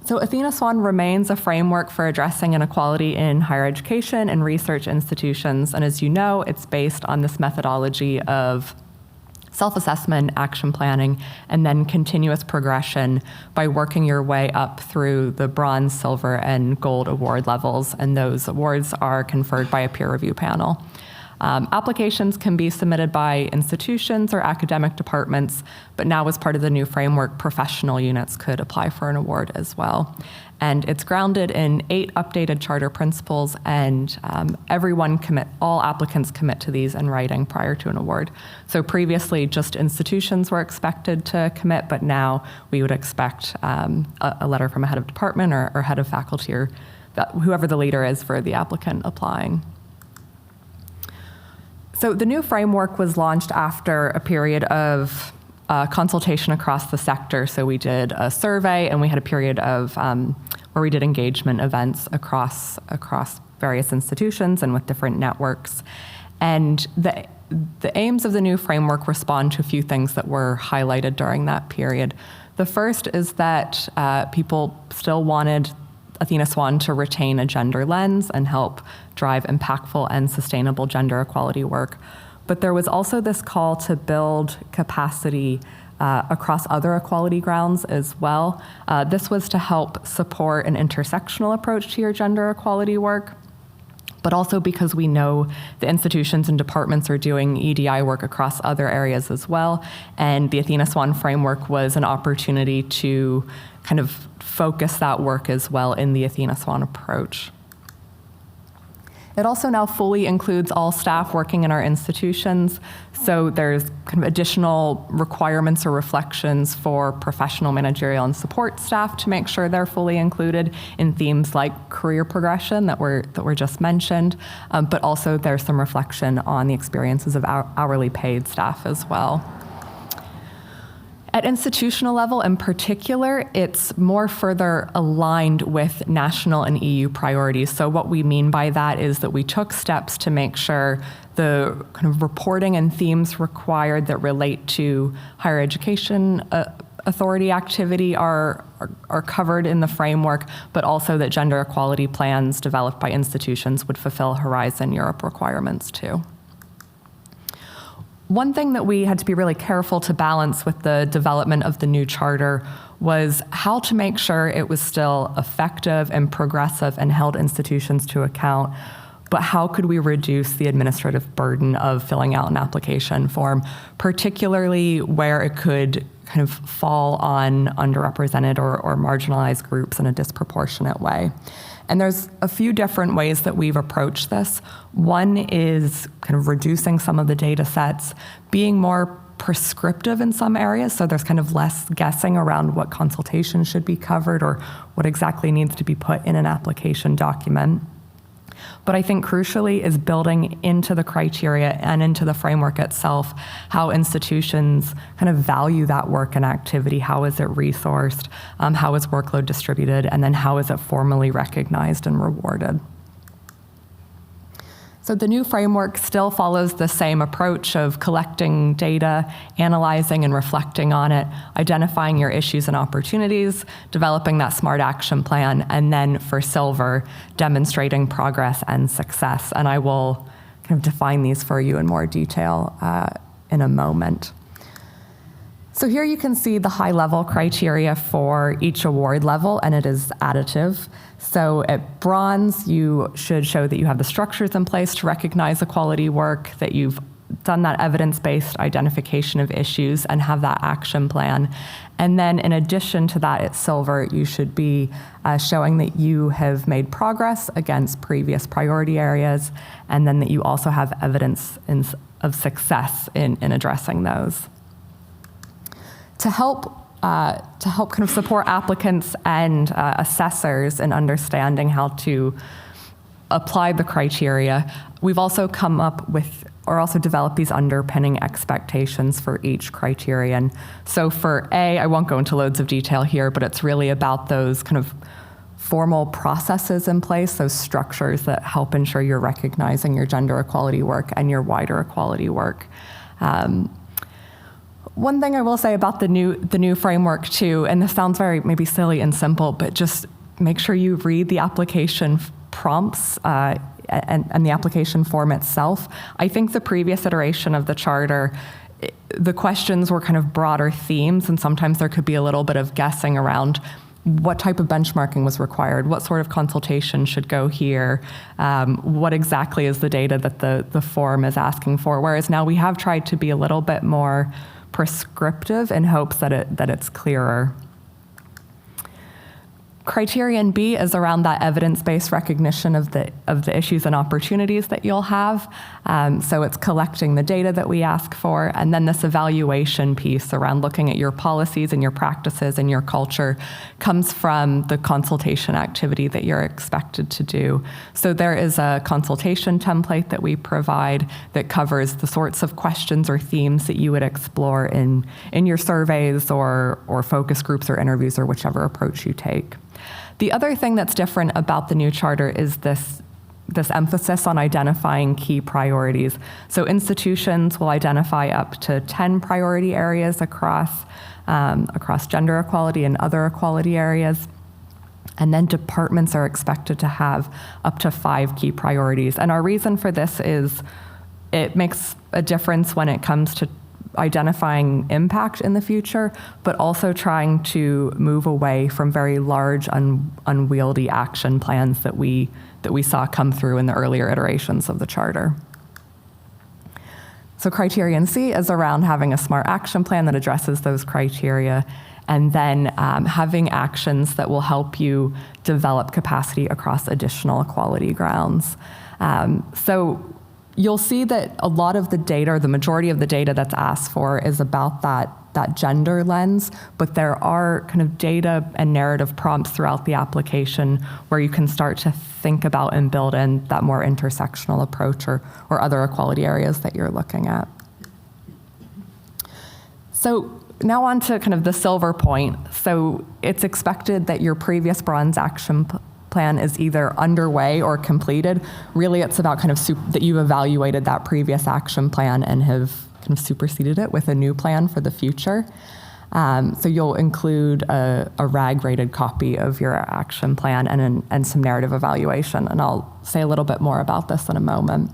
Speaker 6: So Athena Swan remains a framework for addressing inequality in higher education and research institutions. And as you know, it's based on this methodology of self-assessment, action planning, and then continuous progression by working your way up through the bronze, silver, and gold award levels. And those awards are conferred by a peer review panel. Applications can be submitted by institutions or academic departments, but now as part of the new framework, professional units could apply for an award as well. And it's grounded in 8 updated charter principles, and all applicants commit to these in writing prior to an award. So previously, just institutions were expected to commit, but now we would expect a letter from a head of department or head of faculty or whoever the leader is for the applicant applying. So the new framework was launched after a period of consultation across the sector. So we did a survey and we had a period of where we did engagement events across various institutions and with different networks. And the aims of the new framework respond to a few things that were highlighted during that period. The first is that people still wanted Athena Swan to retain a gender lens and help drive impactful and sustainable gender equality work. But there was also this call to build capacity across other equality grounds as well. This was to help support an intersectional approach to your gender equality work, but also because we know the institutions and departments are doing EDI work across other areas as well. And the Athena Swan framework was an opportunity to kind of focus that work as well in the Athena Swan approach. It also now fully includes all staff working in our institutions. So there's kind of additional requirements or reflections for professional, managerial, and support staff to make sure they're fully included in themes like career progression that were just mentioned, but also there's some reflection on the experiences of hourly paid staff as well. At institutional level in particular, it's more further aligned with national and EU priorities. So what we mean by that is that we took steps to make sure the kind of reporting and themes required that relate to higher education authority activity are covered in the framework, but also that gender equality plans developed by institutions would fulfill Horizon Europe requirements too. One thing that we had to be really careful to balance with the development of the new charter was how to make sure it was still effective and progressive and held institutions to account, but how could we reduce the administrative burden of filling out an application form, particularly where it could kind of fall on underrepresented or marginalized groups in a disproportionate way. And there's a few different ways that we've approached this. One is kind of reducing some of the data sets, being more prescriptive in some areas, so there's kind of less guessing around what consultation should be covered or what exactly needs to be put in an application document. But I think crucially is building into the criteria and into the framework itself how institutions kind of value that work and activity, how is it resourced, how is workload distributed, and then how is it formally recognized and rewarded. So the new framework still follows the same approach of collecting data, analyzing and reflecting on it, identifying your issues and opportunities, developing that SMART action plan, and then for Silver, demonstrating progress and success. And I will kind of define these for you in more detail in a moment. So here you can see the high-level criteria for each award level, and it is additive. So at bronze, you should show that you have the structures in place to recognize the quality work, that you've done that evidence-based identification of issues and have that action plan. And then in addition to that, at silver, you should be showing that you have made progress against previous priority areas, and then that you also have evidence of success in addressing those. To help kind of support applicants and assessors in understanding how to apply the criteria, we've also come up with or also developed these underpinning expectations for each criterion. So for A, I won't go into loads of detail here, but it's really about those kind of formal processes in place, those structures that help ensure you're recognizing your gender equality work and your wider equality work. One thing I will say about the new framework too, and this sounds very maybe silly and simple, but just make sure you read the application prompts and the application form itself. I think the previous iteration of the charter, the questions were kind of broader themes, and sometimes there could be a little bit of guessing around what type of benchmarking was required, what sort of consultation should go here, what exactly is the data that the form is asking for, whereas now we have tried to be a little bit more prescriptive in hopes that it's clearer. Criterion B is around that evidence-based recognition of the issues and opportunities that you'll have. So it's collecting the data that we ask for, and then this evaluation piece around looking at your policies and your practices and your culture comes from the consultation activity that you're expected to do. So there is a consultation template that we provide that covers the sorts of questions or themes that you would explore in your surveys or focus groups or interviews or whichever approach you take. The other thing that's different about the new charter is this emphasis on identifying key priorities. So institutions will identify up to 10 priority areas across gender equality and other equality areas. And then departments are expected to have up to 5 key priorities. And our reason for this is it makes a difference when it comes to identifying impact in the future, but also trying to move away from very large, unwieldy action plans that we saw come through in the earlier iterations of the charter. So criterion C is around having a SMART action plan that addresses those criteria, and then having actions that will help you develop capacity across additional equality grounds. So you'll see that a lot of the data, or the majority of the data that's asked for, is about that gender lens, but there are kind of data and narrative prompts throughout the application where you can start to think about and build in that more intersectional approach or other equality areas that you're looking at. So now on to kind of the silver point. So it's expected that your previous bronze action plan is either underway or completed. Really, it's about kind of that you've evaluated that previous action plan and have kind of superseded it with a new plan for the future. So you'll include a RAG-rated copy of your action plan and some narrative evaluation, and I'll say a little bit more about this in a moment.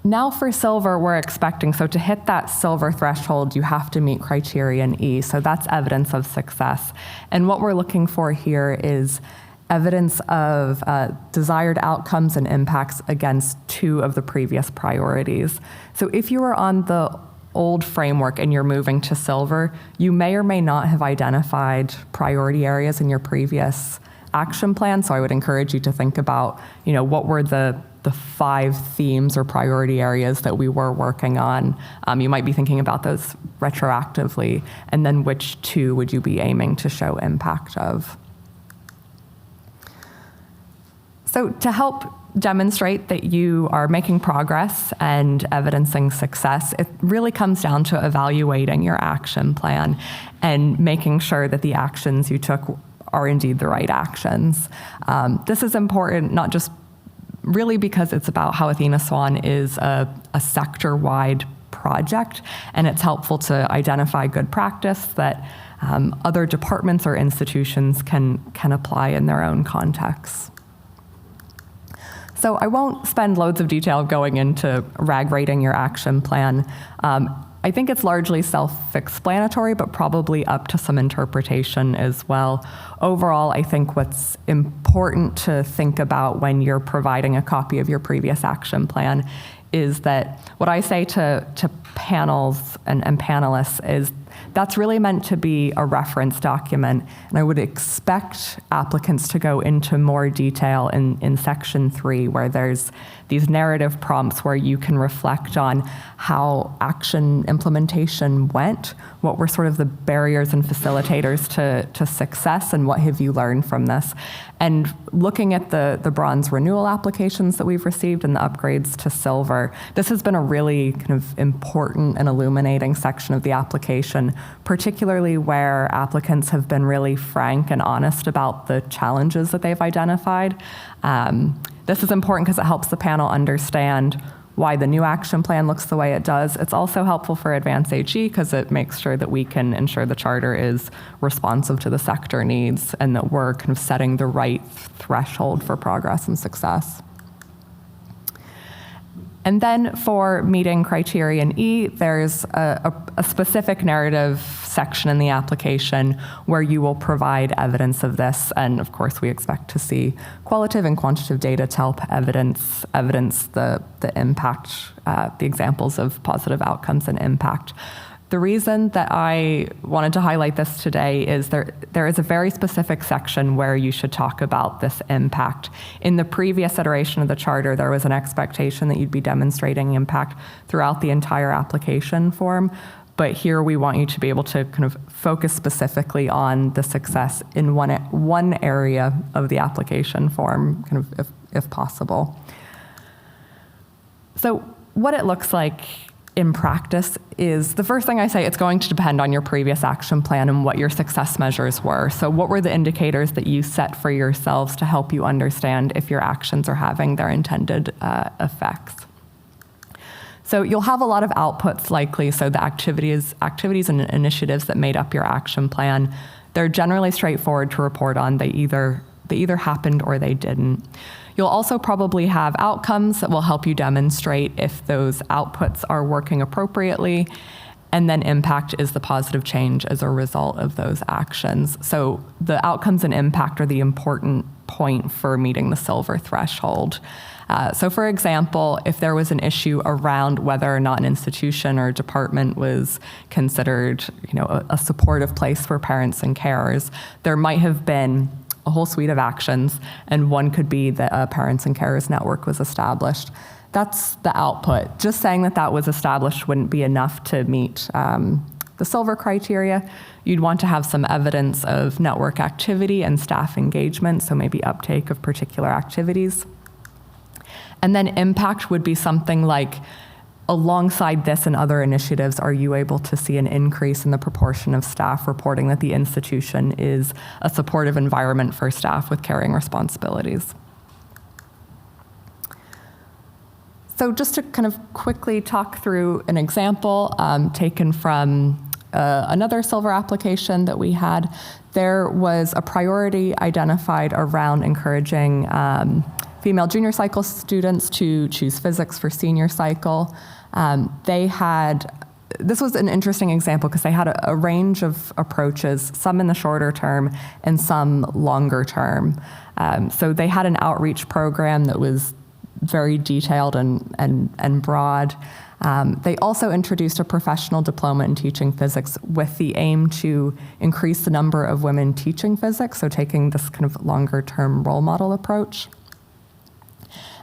Speaker 6: Now for silver, we're expecting, so to hit that silver threshold, you have to meet criterion E, so that's evidence of success. And what we're looking for here is evidence of desired outcomes and impacts against 2 of the previous priorities. So if you were on the old framework and you're moving to silver, you may or may not have identified priority areas in your previous action plan. So I would encourage you to think about, what were the 5 themes or priority areas that we were working on. You might be thinking about those retroactively, and then which 2 would you be aiming to show impact of? So to help demonstrate that you are making progress and evidencing success, it really comes down to evaluating your action plan and making sure that the actions you took are indeed the right actions. This is important not just really because it's about how Athena Swan is a sector-wide project, and it's helpful to identify good practice that other departments or institutions can apply in their own contexts. So I won't spend loads of detail going into RAG rating your action plan. I think it's largely self-explanatory, but probably up to some interpretation as well. Overall, I think what's important to think about when you're providing a copy of your previous action plan is that what I say to panels and panelists is that's really meant to be a reference document, and I would expect applicants to go into more detail in section 3, where there's these narrative prompts where you can reflect on how action implementation went, what were sort of the barriers and facilitators to success, and what have you learned from this. And looking at the bronze renewal applications that we've received and the upgrades to silver, this has been a really kind of important and illuminating section of the application, particularly where applicants have been really frank and honest about the challenges that they've identified. This is important because it helps the panel understand why the new action plan looks the way it does. It's also helpful for Advance HE because it makes sure that we can ensure the charter is responsive to the sector needs and that we're kind of setting the right threshold for progress and success. And then for meeting criterion E, there's a specific narrative section in the application where you will provide evidence of this. And of course, we expect to see qualitative and quantitative data to help evidence the impact, the examples of positive outcomes and impact. The reason that I wanted to highlight this today is there is a very specific section where you should talk about this impact. In the previous iteration of the charter, there was an expectation that you'd be demonstrating impact throughout the entire application form, but here we want you to be able to kind of focus specifically on the success in one area of the application form, kind of if possible. So what it looks like in practice is, the first thing I say, it's going to depend on your previous action plan and what your success measures were. So what were the indicators that you set for yourselves to help you understand if your actions are having their intended effects? So you'll have a lot of outputs likely, so the activities and initiatives that made up your action plan, they're generally straightforward to report on. They either happened or they didn't. You'll also probably have outcomes that will help you demonstrate if those outputs are working appropriately, and then impact is the positive change as a result of those actions. So the outcomes and impact are the important point for meeting the silver threshold. So for example, if there was an issue around whether or not an institution or department was considered, a supportive place for parents and carers, there might have been a whole suite of actions, and one could be that a parents and carers network was established. That's the output. Just saying that was established wouldn't be enough to meet the silver criteria. You'd want to have some evidence of network activity and staff engagement, so maybe uptake of particular activities. And then impact would be something like, alongside this and other initiatives, are you able to see an increase in the proportion of staff reporting that the institution is a supportive environment for staff with caring responsibilities? So just to kind of quickly talk through an example taken from another silver application that we had, there was a priority identified around encouraging female junior cycle students to choose physics for senior cycle. This was an interesting example because they had a range of approaches, some in the shorter term and some longer term. So they had an outreach program that was very detailed and broad. They also introduced a professional diploma in teaching physics with the aim to increase the number of women teaching physics, so taking this kind of longer-term role model approach.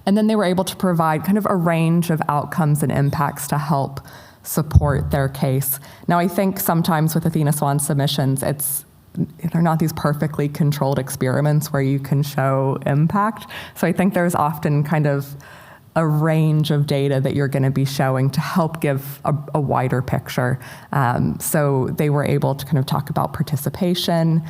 Speaker 6: And then they were able to provide kind of a range of outcomes and impacts to help support their case. Now, I think sometimes with Athena Swan submissions, they're not these perfectly controlled experiments where you can show impact. So I think there's often kind of a range of data that you're going to be showing to help give a wider picture. So they were able to kind of talk about participation,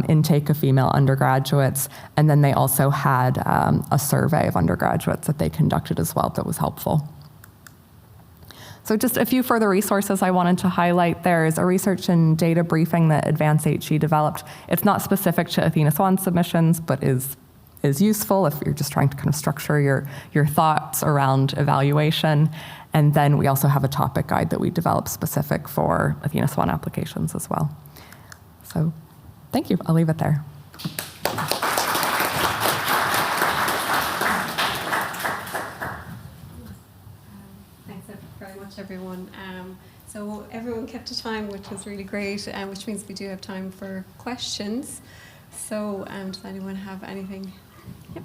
Speaker 6: intake of female undergraduates, and then they also had a survey of undergraduates that they conducted as well that was helpful. So just a few further resources I wanted to highlight. There's a research and data briefing that Advance HE developed. It's not specific to Athena Swan submissions, but is useful if you're just trying to kind of structure your thoughts around evaluation. And then we also have a topic guide that we developed specific for Athena Swan applications as well. So thank you. I'll leave it there.
Speaker 3: Everyone. So everyone kept to time, which was really great, which means we do have time for questions. So does anyone have anything? Yep.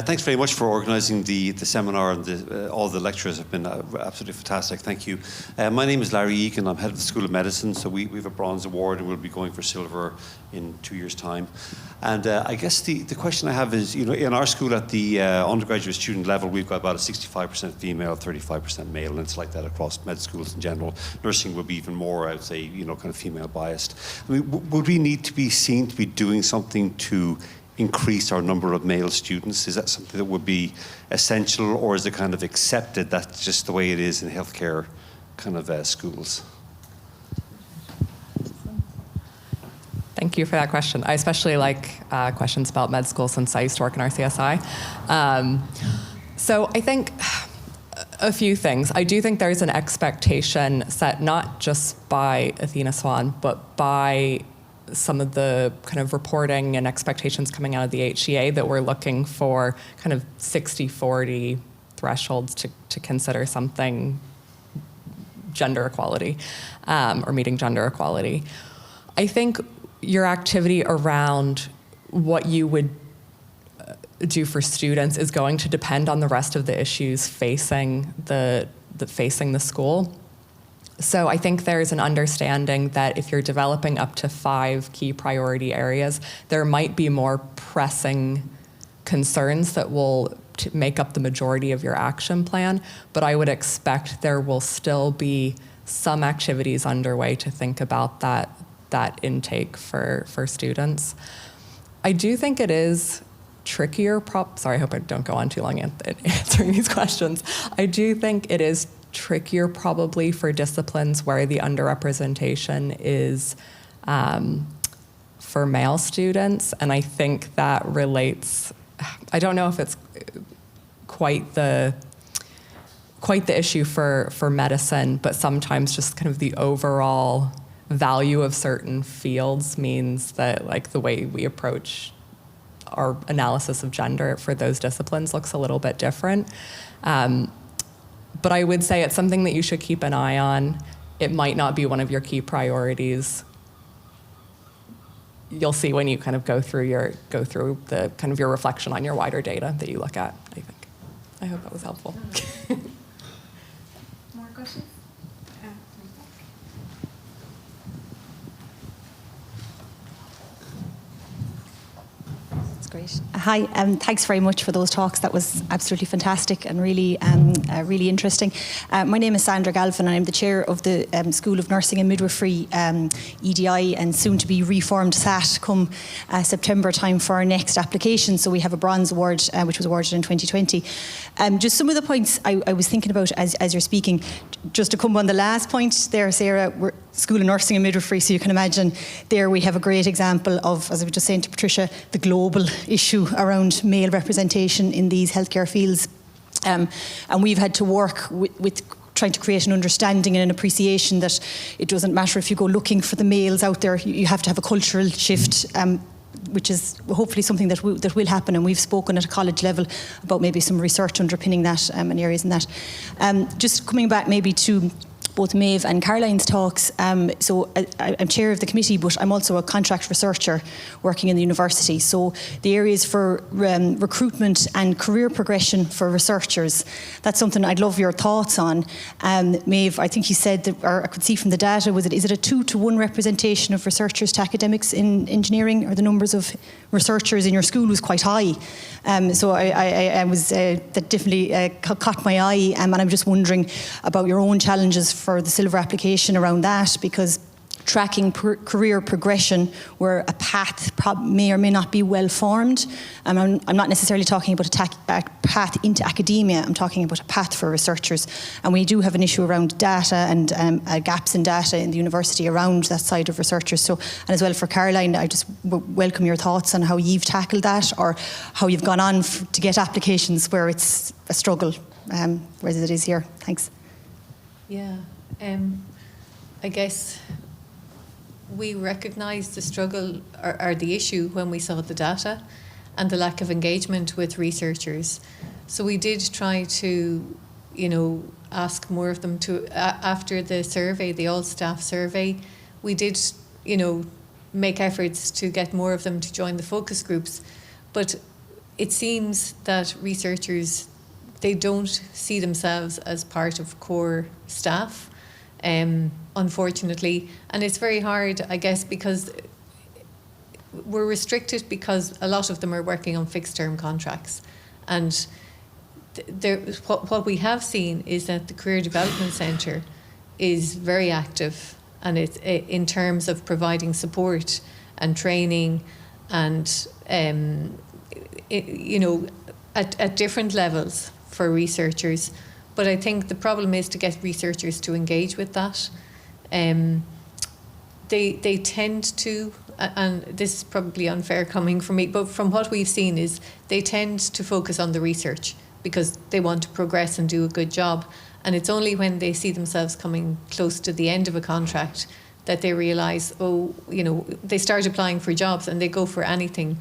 Speaker 7: Thanks very much for organising the seminar, and all the lectures have been absolutely fantastic. Thank you. My name is Larry Egan. I'm head of the School of Medicine. So we have a bronze award, and we'll be going for silver in 2 years' time. And I guess the question I have is, in our school at the undergraduate student level, we've got about a 65% female, 35% male, and it's like that across med schools in general. Nursing would be even more, I would say, kind of female biased. I mean, would we need to be seen to be doing something to increase our number of male students? Is that something that would be essential, or is it kind of accepted that's just the way it is in healthcare kind of schools?
Speaker 6: Thank you for that question. I especially like questions about med school since I used to work in RCSI. So I think a few things. I do think there's an expectation set not just by Athena Swan, but by some of the kind of reporting and expectations coming out of the HEA that we're looking for kind of 60-40 thresholds to consider something gender equality or meeting gender equality. I think your activity around what you would do for students is going to depend on the rest of the issues facing the school. So I think there's an understanding that if you're developing up to 5 key priority areas, there might be more pressing concerns that will make up the majority of your action plan, but I would expect there will still be some activities underway to think about that intake for students. I do think it is trickier, sorry, I hope I don't go on too long answering these questions. I do think it is trickier probably for disciplines where the underrepresentation is for male students, and I think that relates, I don't know if it's quite the issue for medicine, but sometimes just kind of the overall value of certain fields means that like the way we approach our analysis of gender for those disciplines looks a little bit different. But I would say it's something that you should keep an eye on. It might not be one of your key priorities. You'll see when you kind of go through the kind of your reflection on your wider data that you look at, I think. I hope that was helpful.
Speaker 3: More questions?
Speaker 8: Great. Hi, thanks very much for those talks. That was absolutely fantastic and really really interesting. My name is Sandra Galvin and I'm the chair of the School of Nursing and Midwifery EDI and soon to be reformed SAT come September time for our next application. So we have a bronze award which was awarded in 2020. Just some of the points I was thinking about as you're speaking, just to come on the last point there, Sarah, we're School of Nursing and Midwifery, so you can imagine there we have a great example of, as I was just saying to Patricia, the global issue around male representation in these healthcare fields. And we've had to work with trying to create an understanding and an appreciation that it doesn't matter if you go looking for the males out there, you have to have a cultural shift. which is hopefully something that will happen, and we've spoken at a college level about maybe some research underpinning that and areas in that. Just coming back maybe to both Maeve and Caroline's talks. So I'm chair of the committee, but I'm also a contract researcher working in the university. So the areas for recruitment and career progression for researchers, that's something I'd love your thoughts on. Maeve, I think you said that, or I could see from the data, is it a 2-to-1 representation of researchers to academics in engineering, or the numbers of researchers in your school was quite high? So I was, that definitely caught my eye, and I'm just wondering about your own challenges for the Silver application around that, because tracking career progression where a path may or may not be well formed. I'm not necessarily talking about a path into academia, I'm talking about a path for researchers. And we do have an issue around data and gaps in data in the university around that side of researchers. So, and as well for Caroline, I just welcome your thoughts on how you've tackled that, or how you've gone on to get applications where it's a struggle, whereas it is here. Thanks.
Speaker 4: Yeah, I guess we recognised the struggle or the issue when we saw the data and the lack of engagement with researchers. So we did try to, ask more of them to, after the survey, the all-staff survey, we did, make efforts to get more of them to join the focus groups. But it seems that researchers, they don't see themselves as part of core staff. Unfortunately, and it's very hard, I guess, because we're restricted because a lot of them are working on fixed term contracts, and what we have seen is that the Career Development Centre is very active, and it's in terms of providing support and training and at different levels for researchers. But I think the problem is to get researchers to engage with that. They tend to, and this is probably unfair coming from me, but from what we've seen is they tend to focus on the research because they want to progress and do a good job. And it's only when they see themselves coming close to the end of a contract that they realise, they start applying for jobs and they go for anything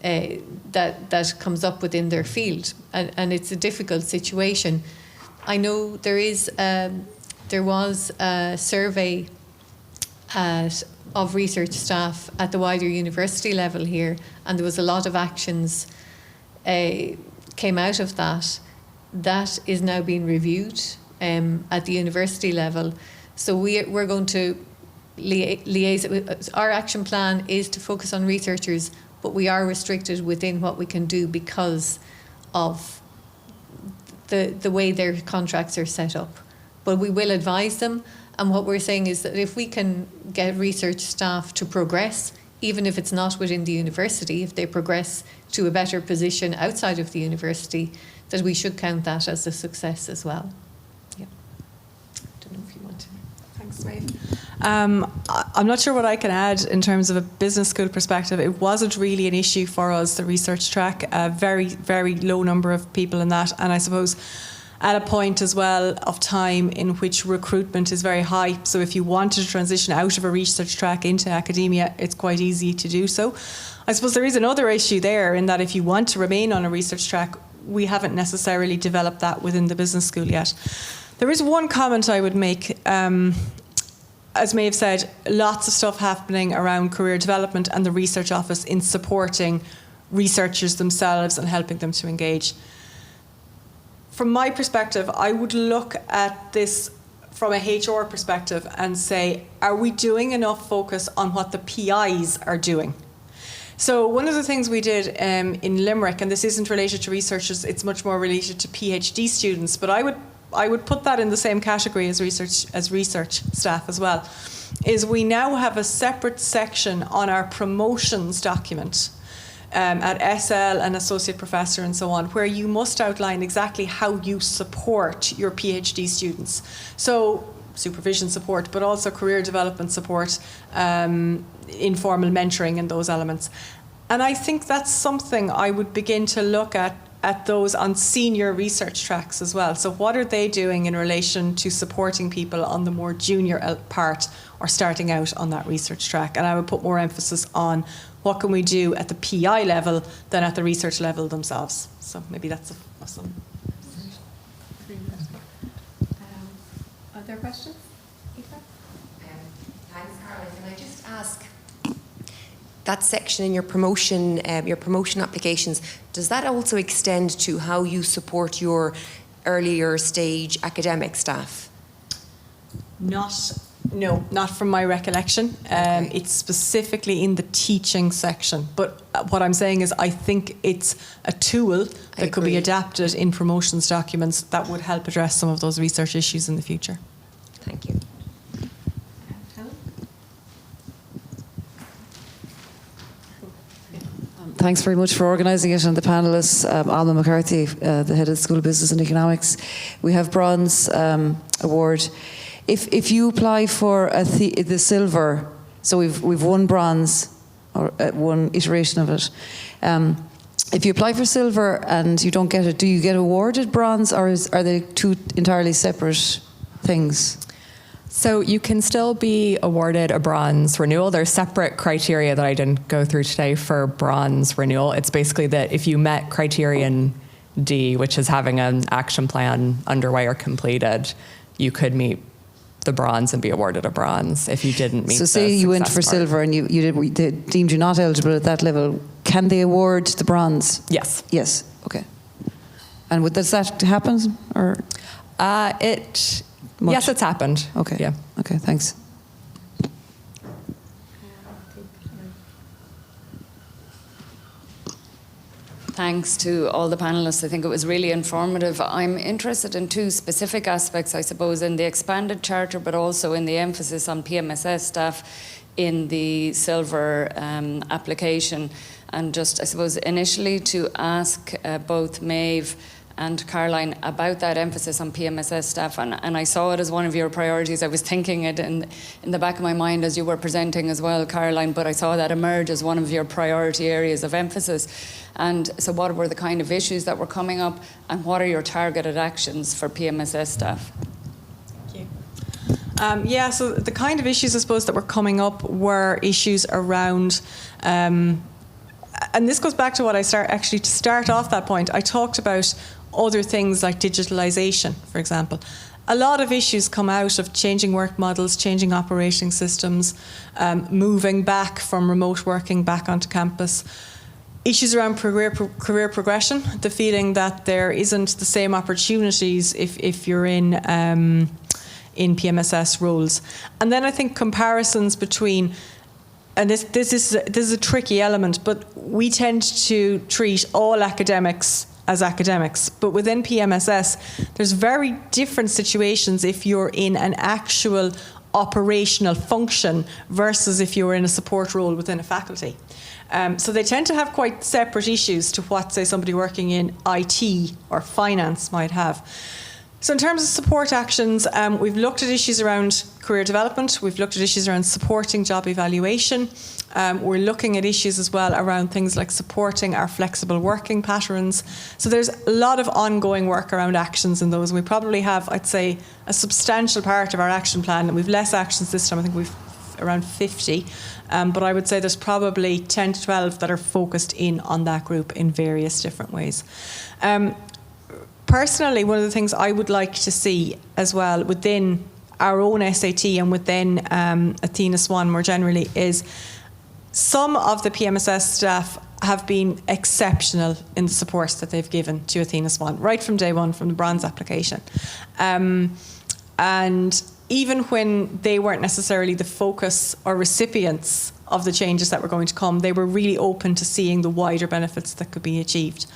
Speaker 4: that comes up within their field. And it's a difficult situation. I know there was a survey of research staff at the wider university level here, and there was a lot of actions came out of that. That is now being reviewed at the university level. So we're going to liaise. Our action plan is to focus on researchers, but we are restricted within what we can do because of the way their contracts are set up. But we will advise them, and what we're saying is that if we can get research staff to progress, even if it's not within the university, if they progress to a better position outside of the university, that we should count that as a success as well. Yeah. I don't know if you want to.
Speaker 5: Thanks, Maeve. I'm not sure what I can add in terms of a business school perspective. It wasn't really an issue for us, the research track. A very, very low number of people in that. And I suppose at a point as well of time in which recruitment is very high. So if you wanted to transition out of a research track into academia, it's quite easy to do so. I suppose there is another issue there in that if you want to remain on a research track, we haven't necessarily developed that within the business school yet. There is one comment I would make. As Maeve said, lots of stuff happening around career development and the research office in supporting researchers themselves and helping them to engage. From my perspective, I would look at this from a HR perspective and say, are we doing enough focus on what the PIs are doing? So one of the things we did in Limerick, and this isn't related to researchers, it's much more related to PhD students, but I would put that in the same category as research staff as well, is we now have a separate section on our promotions document at SL and associate professor and so on, where you must outline exactly how you support your PhD students. So supervision support, but also career development support, informal mentoring and those elements. And I think that's something I would begin to look at at those on senior research tracks as well. So what are they doing in relation to supporting people on the more junior part or starting out on that research track? And I would put more emphasis on what can we do at the PI level than at the research level themselves. So maybe that's awesome.
Speaker 4: Other questions?
Speaker 9: Thanks, Caroline. Can I just ask, that section in your promotion applications, does that also extend to how you support your earlier stage academic staff?
Speaker 5: No, not from my recollection.
Speaker 9: Okay.
Speaker 5: It's specifically in the teaching section. But what I'm saying is I think it's a tool that could be adapted in promotions documents that would help address some of those research issues in the future.
Speaker 9: Thank you.
Speaker 10: Thanks very much for organising it, and the panellists, Alma McCarthy, the head of the School of Business and Economics. We have bronze award. If you apply for the silver, so we've won bronze, or one iteration of it. If you apply for silver and you don't get it, do you get awarded bronze, or are they two entirely separate things?
Speaker 6: So you can still be awarded a bronze renewal. There's separate criteria that I didn't go through today for bronze renewal. It's basically that if you met criterion D, which is having an action plan underway or completed, you could meet the bronze and be awarded a bronze. If you didn't meet,
Speaker 10: so say you went for silver and they deemed you not eligible at that level, can they award the bronze?
Speaker 6: Yes.
Speaker 10: Yes. Okay. And does that happen, or?
Speaker 6: Yes, it's happened.
Speaker 10: Okay.
Speaker 6: Yeah.
Speaker 10: Okay, thanks.
Speaker 1: Thanks to all the panellists. I think it was really informative. I'm interested in two specific aspects, I suppose, in the expanded charter, but also in the emphasis on PMSS staff in the silver application. And just, I suppose, initially to ask both Maeve and Caroline about that emphasis on PMSS staff, and I saw it as one of your priorities. I was thinking it in the back of my mind as you were presenting as well, Caroline, but I saw that emerge as one of your priority areas of emphasis. And so what were the kind of issues that were coming up, and what are your targeted actions for PMSS staff?
Speaker 5: Thank you. So the kind of issues, I suppose, that were coming up were issues around and this goes back to what I to start off that point, I talked about other things like digitalisation, for example. A lot of issues come out of changing work models, changing operating systems, moving back from remote working back onto campus. Issues around career progression, the feeling that there isn't the same opportunities if you're in PMSS roles. And then I think comparisons between, and this is a tricky element, but we tend to treat all academics as academics. But within PMSS, there's very different situations if you're in an actual operational function versus if you're in a support role within a faculty. So they tend to have quite separate issues to what, say, somebody working in IT or finance might have. So in terms of support actions, we've looked at issues around career development. We've looked at issues around supporting job evaluation. We're looking at issues as well around things like supporting our flexible working patterns. So there's a lot of ongoing work around actions in those. We probably have, I'd say, a substantial part of our action plan. And we've less actions this time. I think we've around 50. But I would say there's probably 10 to 12 that are focused in on that group in various different ways. Personally, one of the things I would like to see as well within our own SAT and within Athena Swan more generally is some of the PMSS staff have been exceptional in the support that they've given to Athena Swan right from day one, from the bronze application. And even when they weren't necessarily the focus or recipients of the changes that were going to come, they were really open to seeing the wider benefits that could be achieved.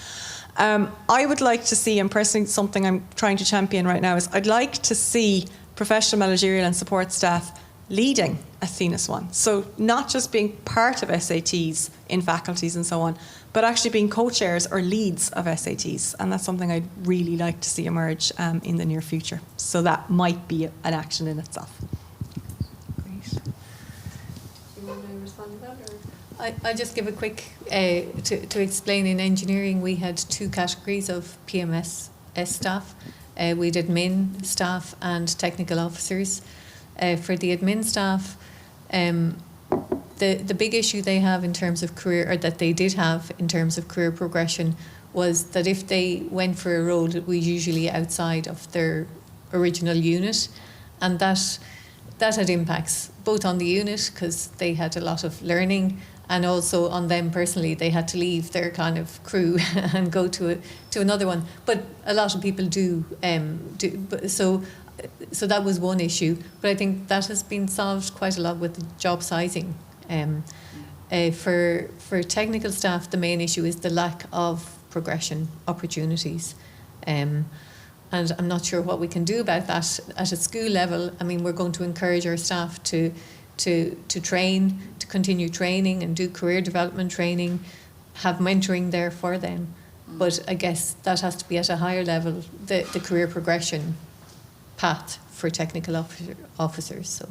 Speaker 5: I would like to see, and personally something I'm trying to champion right now, is I'd like to see professional, managerial and support staff leading Athena Swan. So not just being part of SATs in faculties and so on, but actually being co-chairs or leads of SATs. And that's something I'd really like to see emerge in the near future. So that might be an action in itself.
Speaker 3: Great. You want to respond to that?
Speaker 4: I'll just give a quick, to explain. In engineering, we had 2 categories of PMS staff. We had admin staff and technical officers. For the admin staff, the big issue they have in terms of career, or that they did have in terms of career progression, was that if they went for a role, it was usually outside of their original unit, and that had impacts both on the unit, because they had a lot of learning, and also on them personally. They had to leave their kind of crew and go to another one. But a lot of people do. So that was one issue. But I think that has been solved quite a lot with the job sizing. For technical staff, the main issue is the lack of progression opportunities. And I'm not sure what we can do about that at a school level. I mean, we're going to encourage our staff to train, to continue training and do career development training, have mentoring there for them. But I guess that has to be at a higher level, the career progression path for technical officers. So.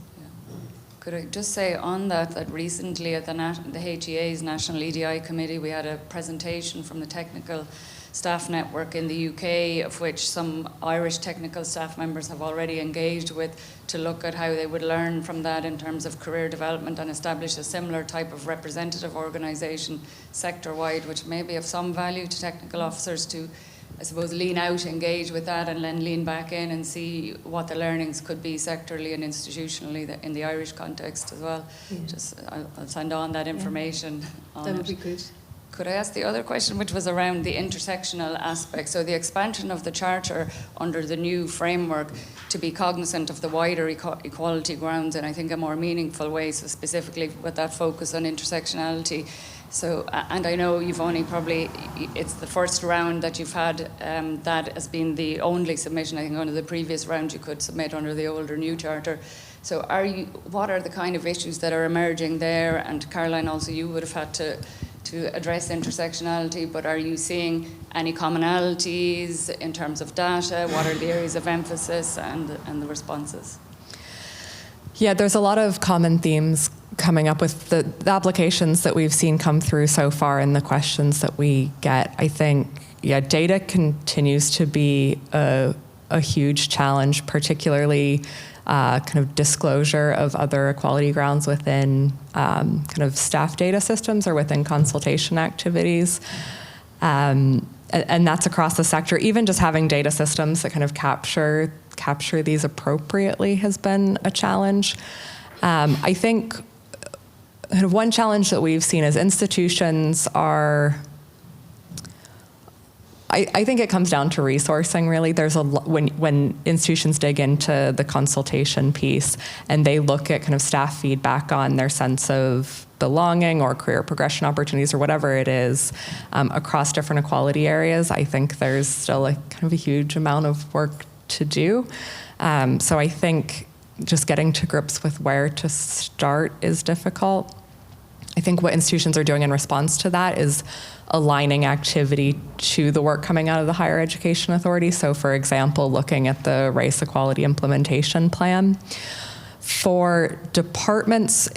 Speaker 1: Could I just say on that recently at the HEA's National EDI Committee, we had a presentation from the Technical Staff Network in the UK, of which some Irish technical staff members have already engaged with, to look at how they would learn from that in terms of career development and establish a similar type of representative organisation sector-wide, which may be of some value to technical officers to, I suppose, lean out, engage with that, and then lean back in and see what the learnings could be sectorally and institutionally in the Irish context as well. Yeah. Just I'll send on that information. On
Speaker 4: that would be good.
Speaker 1: Could I ask the other question, which was around the intersectional aspect? So the expansion of the Charter under the new framework to be cognizant of the wider equality grounds in, I think, a more meaningful way, so specifically with that focus on intersectionality. So, and I know you've only probably, it's the first round that you've had that has been the only submission. I think under the previous round you could submit under the old or new Charter. So what are the kind of issues that are emerging there? And Caroline, also you would have had to address intersectionality, but are you seeing any commonalities in terms of data? What are the areas of emphasis and the responses?
Speaker 6: Yeah, there's a lot of common themes coming up with the applications that we've seen come through so far and the questions that we get. I think, data continues to be a huge challenge, particularly kind of disclosure of other equality grounds within kind of staff data systems or within consultation activities. And that's across the sector. Even just having data systems that kind of capture these appropriately has been a challenge. I think kind of one challenge that we've seen is institutions are, I think it comes down to resourcing, really. There's when institutions dig into the consultation piece and they look at kind of staff feedback on their sense of belonging or career progression opportunities or whatever it is across different equality areas, I think there's still a kind of a huge amount of work to do. So I think just getting to grips with where to start is difficult. I think what institutions are doing in response to that is aligning activity to the work coming out of the Higher Education Authority. So, for example, looking at the Race Equality Implementation Plan. For departments,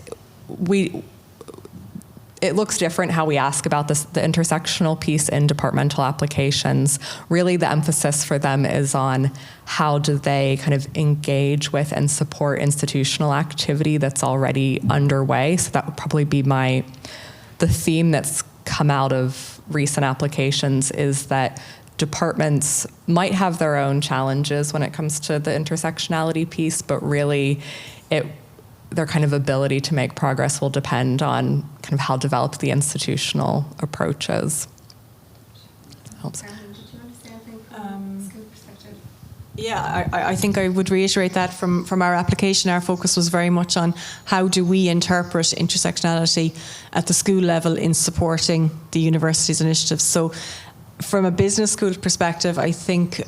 Speaker 6: it looks different how we ask about this, the intersectional piece in departmental applications. Really, the emphasis for them is on how do they kind of engage with and support institutional activity that's already underway. So that would probably be the theme that's come out of recent applications, is that departments might have their own challenges when it comes to the intersectionality piece, but really their kind of ability to make progress will depend on kind of how developed the institutional approach is. Helps.
Speaker 5: Yeah, I think I would reiterate that from our application, our focus was very much on how do we interpret intersectionality at the school level in supporting the university's initiatives. So from a business school perspective, I think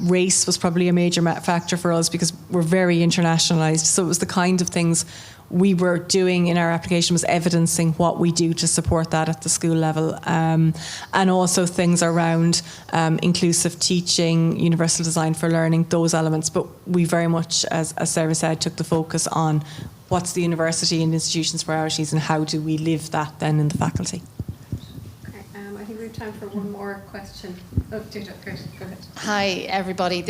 Speaker 5: race was probably a major factor for us because we're very internationalised. So it was the kind of things we were doing in our application was evidencing what we do to support that at the school level. And also things around inclusive teaching, universal design for learning, those elements. But we very much, as Sarah said, took the focus on what's the university and institution's priorities, and how do we live that then in the faculty.
Speaker 3: Okay, I think we have time for one more question. Oh, Deirdre, great, go ahead.
Speaker 11: Hi, everybody.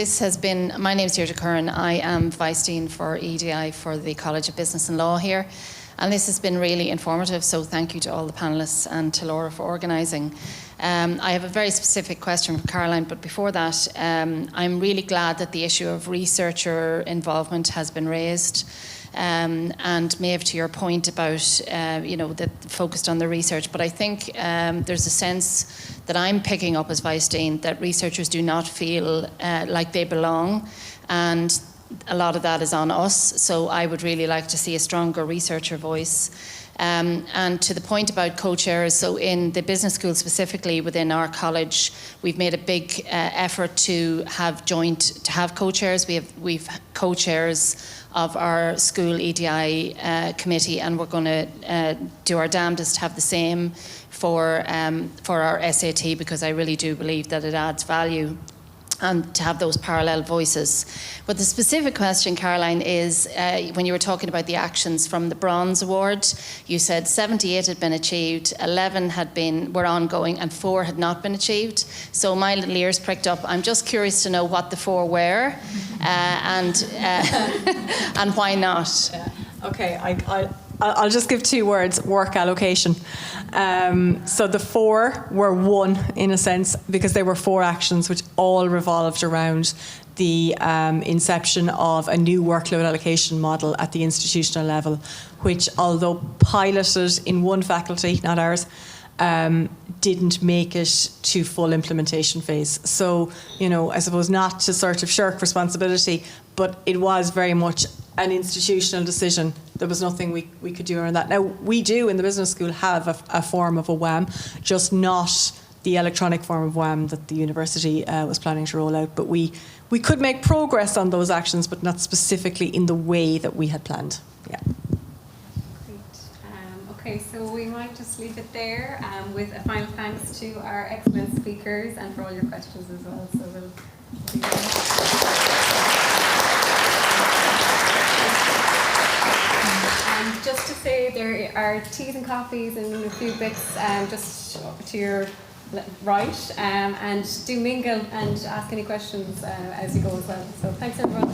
Speaker 11: My name is Deirdre Curran. I am Vice Dean for EDI for the College of Business and Law here. And this has been really informative, so thank you to all the panellists and to Laura for organising. I have a very specific question for Caroline, but before that, I'm really glad that the issue of researcher involvement has been raised. And Maeve, to your point about, that focused on the research, but I think there's a sense that I'm picking up as Vice Dean that researchers do not feel like they belong, and a lot of that is on us. So I would really like to see a stronger researcher voice. And to the point about co-chairs, so in the business school specifically within our college, we've made a big effort to have co-chairs. We've co-chairs of our school EDI committee, and we're going to do our damnedest to have the same for our SAT, because I really do believe that it adds value and to have those parallel voices. But the specific question, Caroline, is when you were talking about the actions from the Bronze Award, you said 78 had been achieved, 11 were ongoing, and 4 had not been achieved. So my little ears pricked up. I'm just curious to know what the 4 were and why not.
Speaker 5: Okay, I'll just give 2 words: work allocation. So the 4 were 1 in a sense, because they were 4 actions which all revolved around the inception of a new workload allocation model at the institutional level, which, although piloted in one faculty, not ours, didn't make it to full implementation phase. So, I suppose not to sort of shirk responsibility, but it was very much an institutional decision. There was nothing we could do around that. Now, we do in the business school have a form of a WAM, just not the electronic form of WAM that the university was planning to roll out. But we could make progress on those actions, but not specifically in the way that we had planned. Yeah.
Speaker 3: Okay, so we might just leave it there with a final thanks to our excellent speakers and for all your questions as well. So we'll see just to say, there are teas and coffees and a few bits just to your right, and do mingle and ask any questions as you go as well. So thanks everyone.